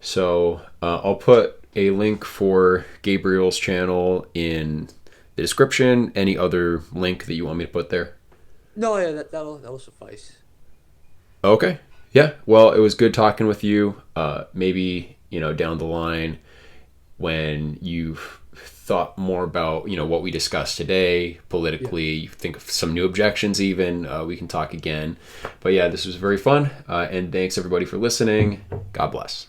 S1: So I'll put a link for Gabriel's channel in the description. Any other link that you want me to put there?
S3: No, yeah, that'll suffice.
S1: Okay. Yeah. Well, it was good talking with you. Maybe, down the line when you've thought more about, what we discussed today
S3: Yeah.
S1: politically, you think of some new objections even, we can talk again. But yeah, this was very fun. And thanks everybody for listening. God bless.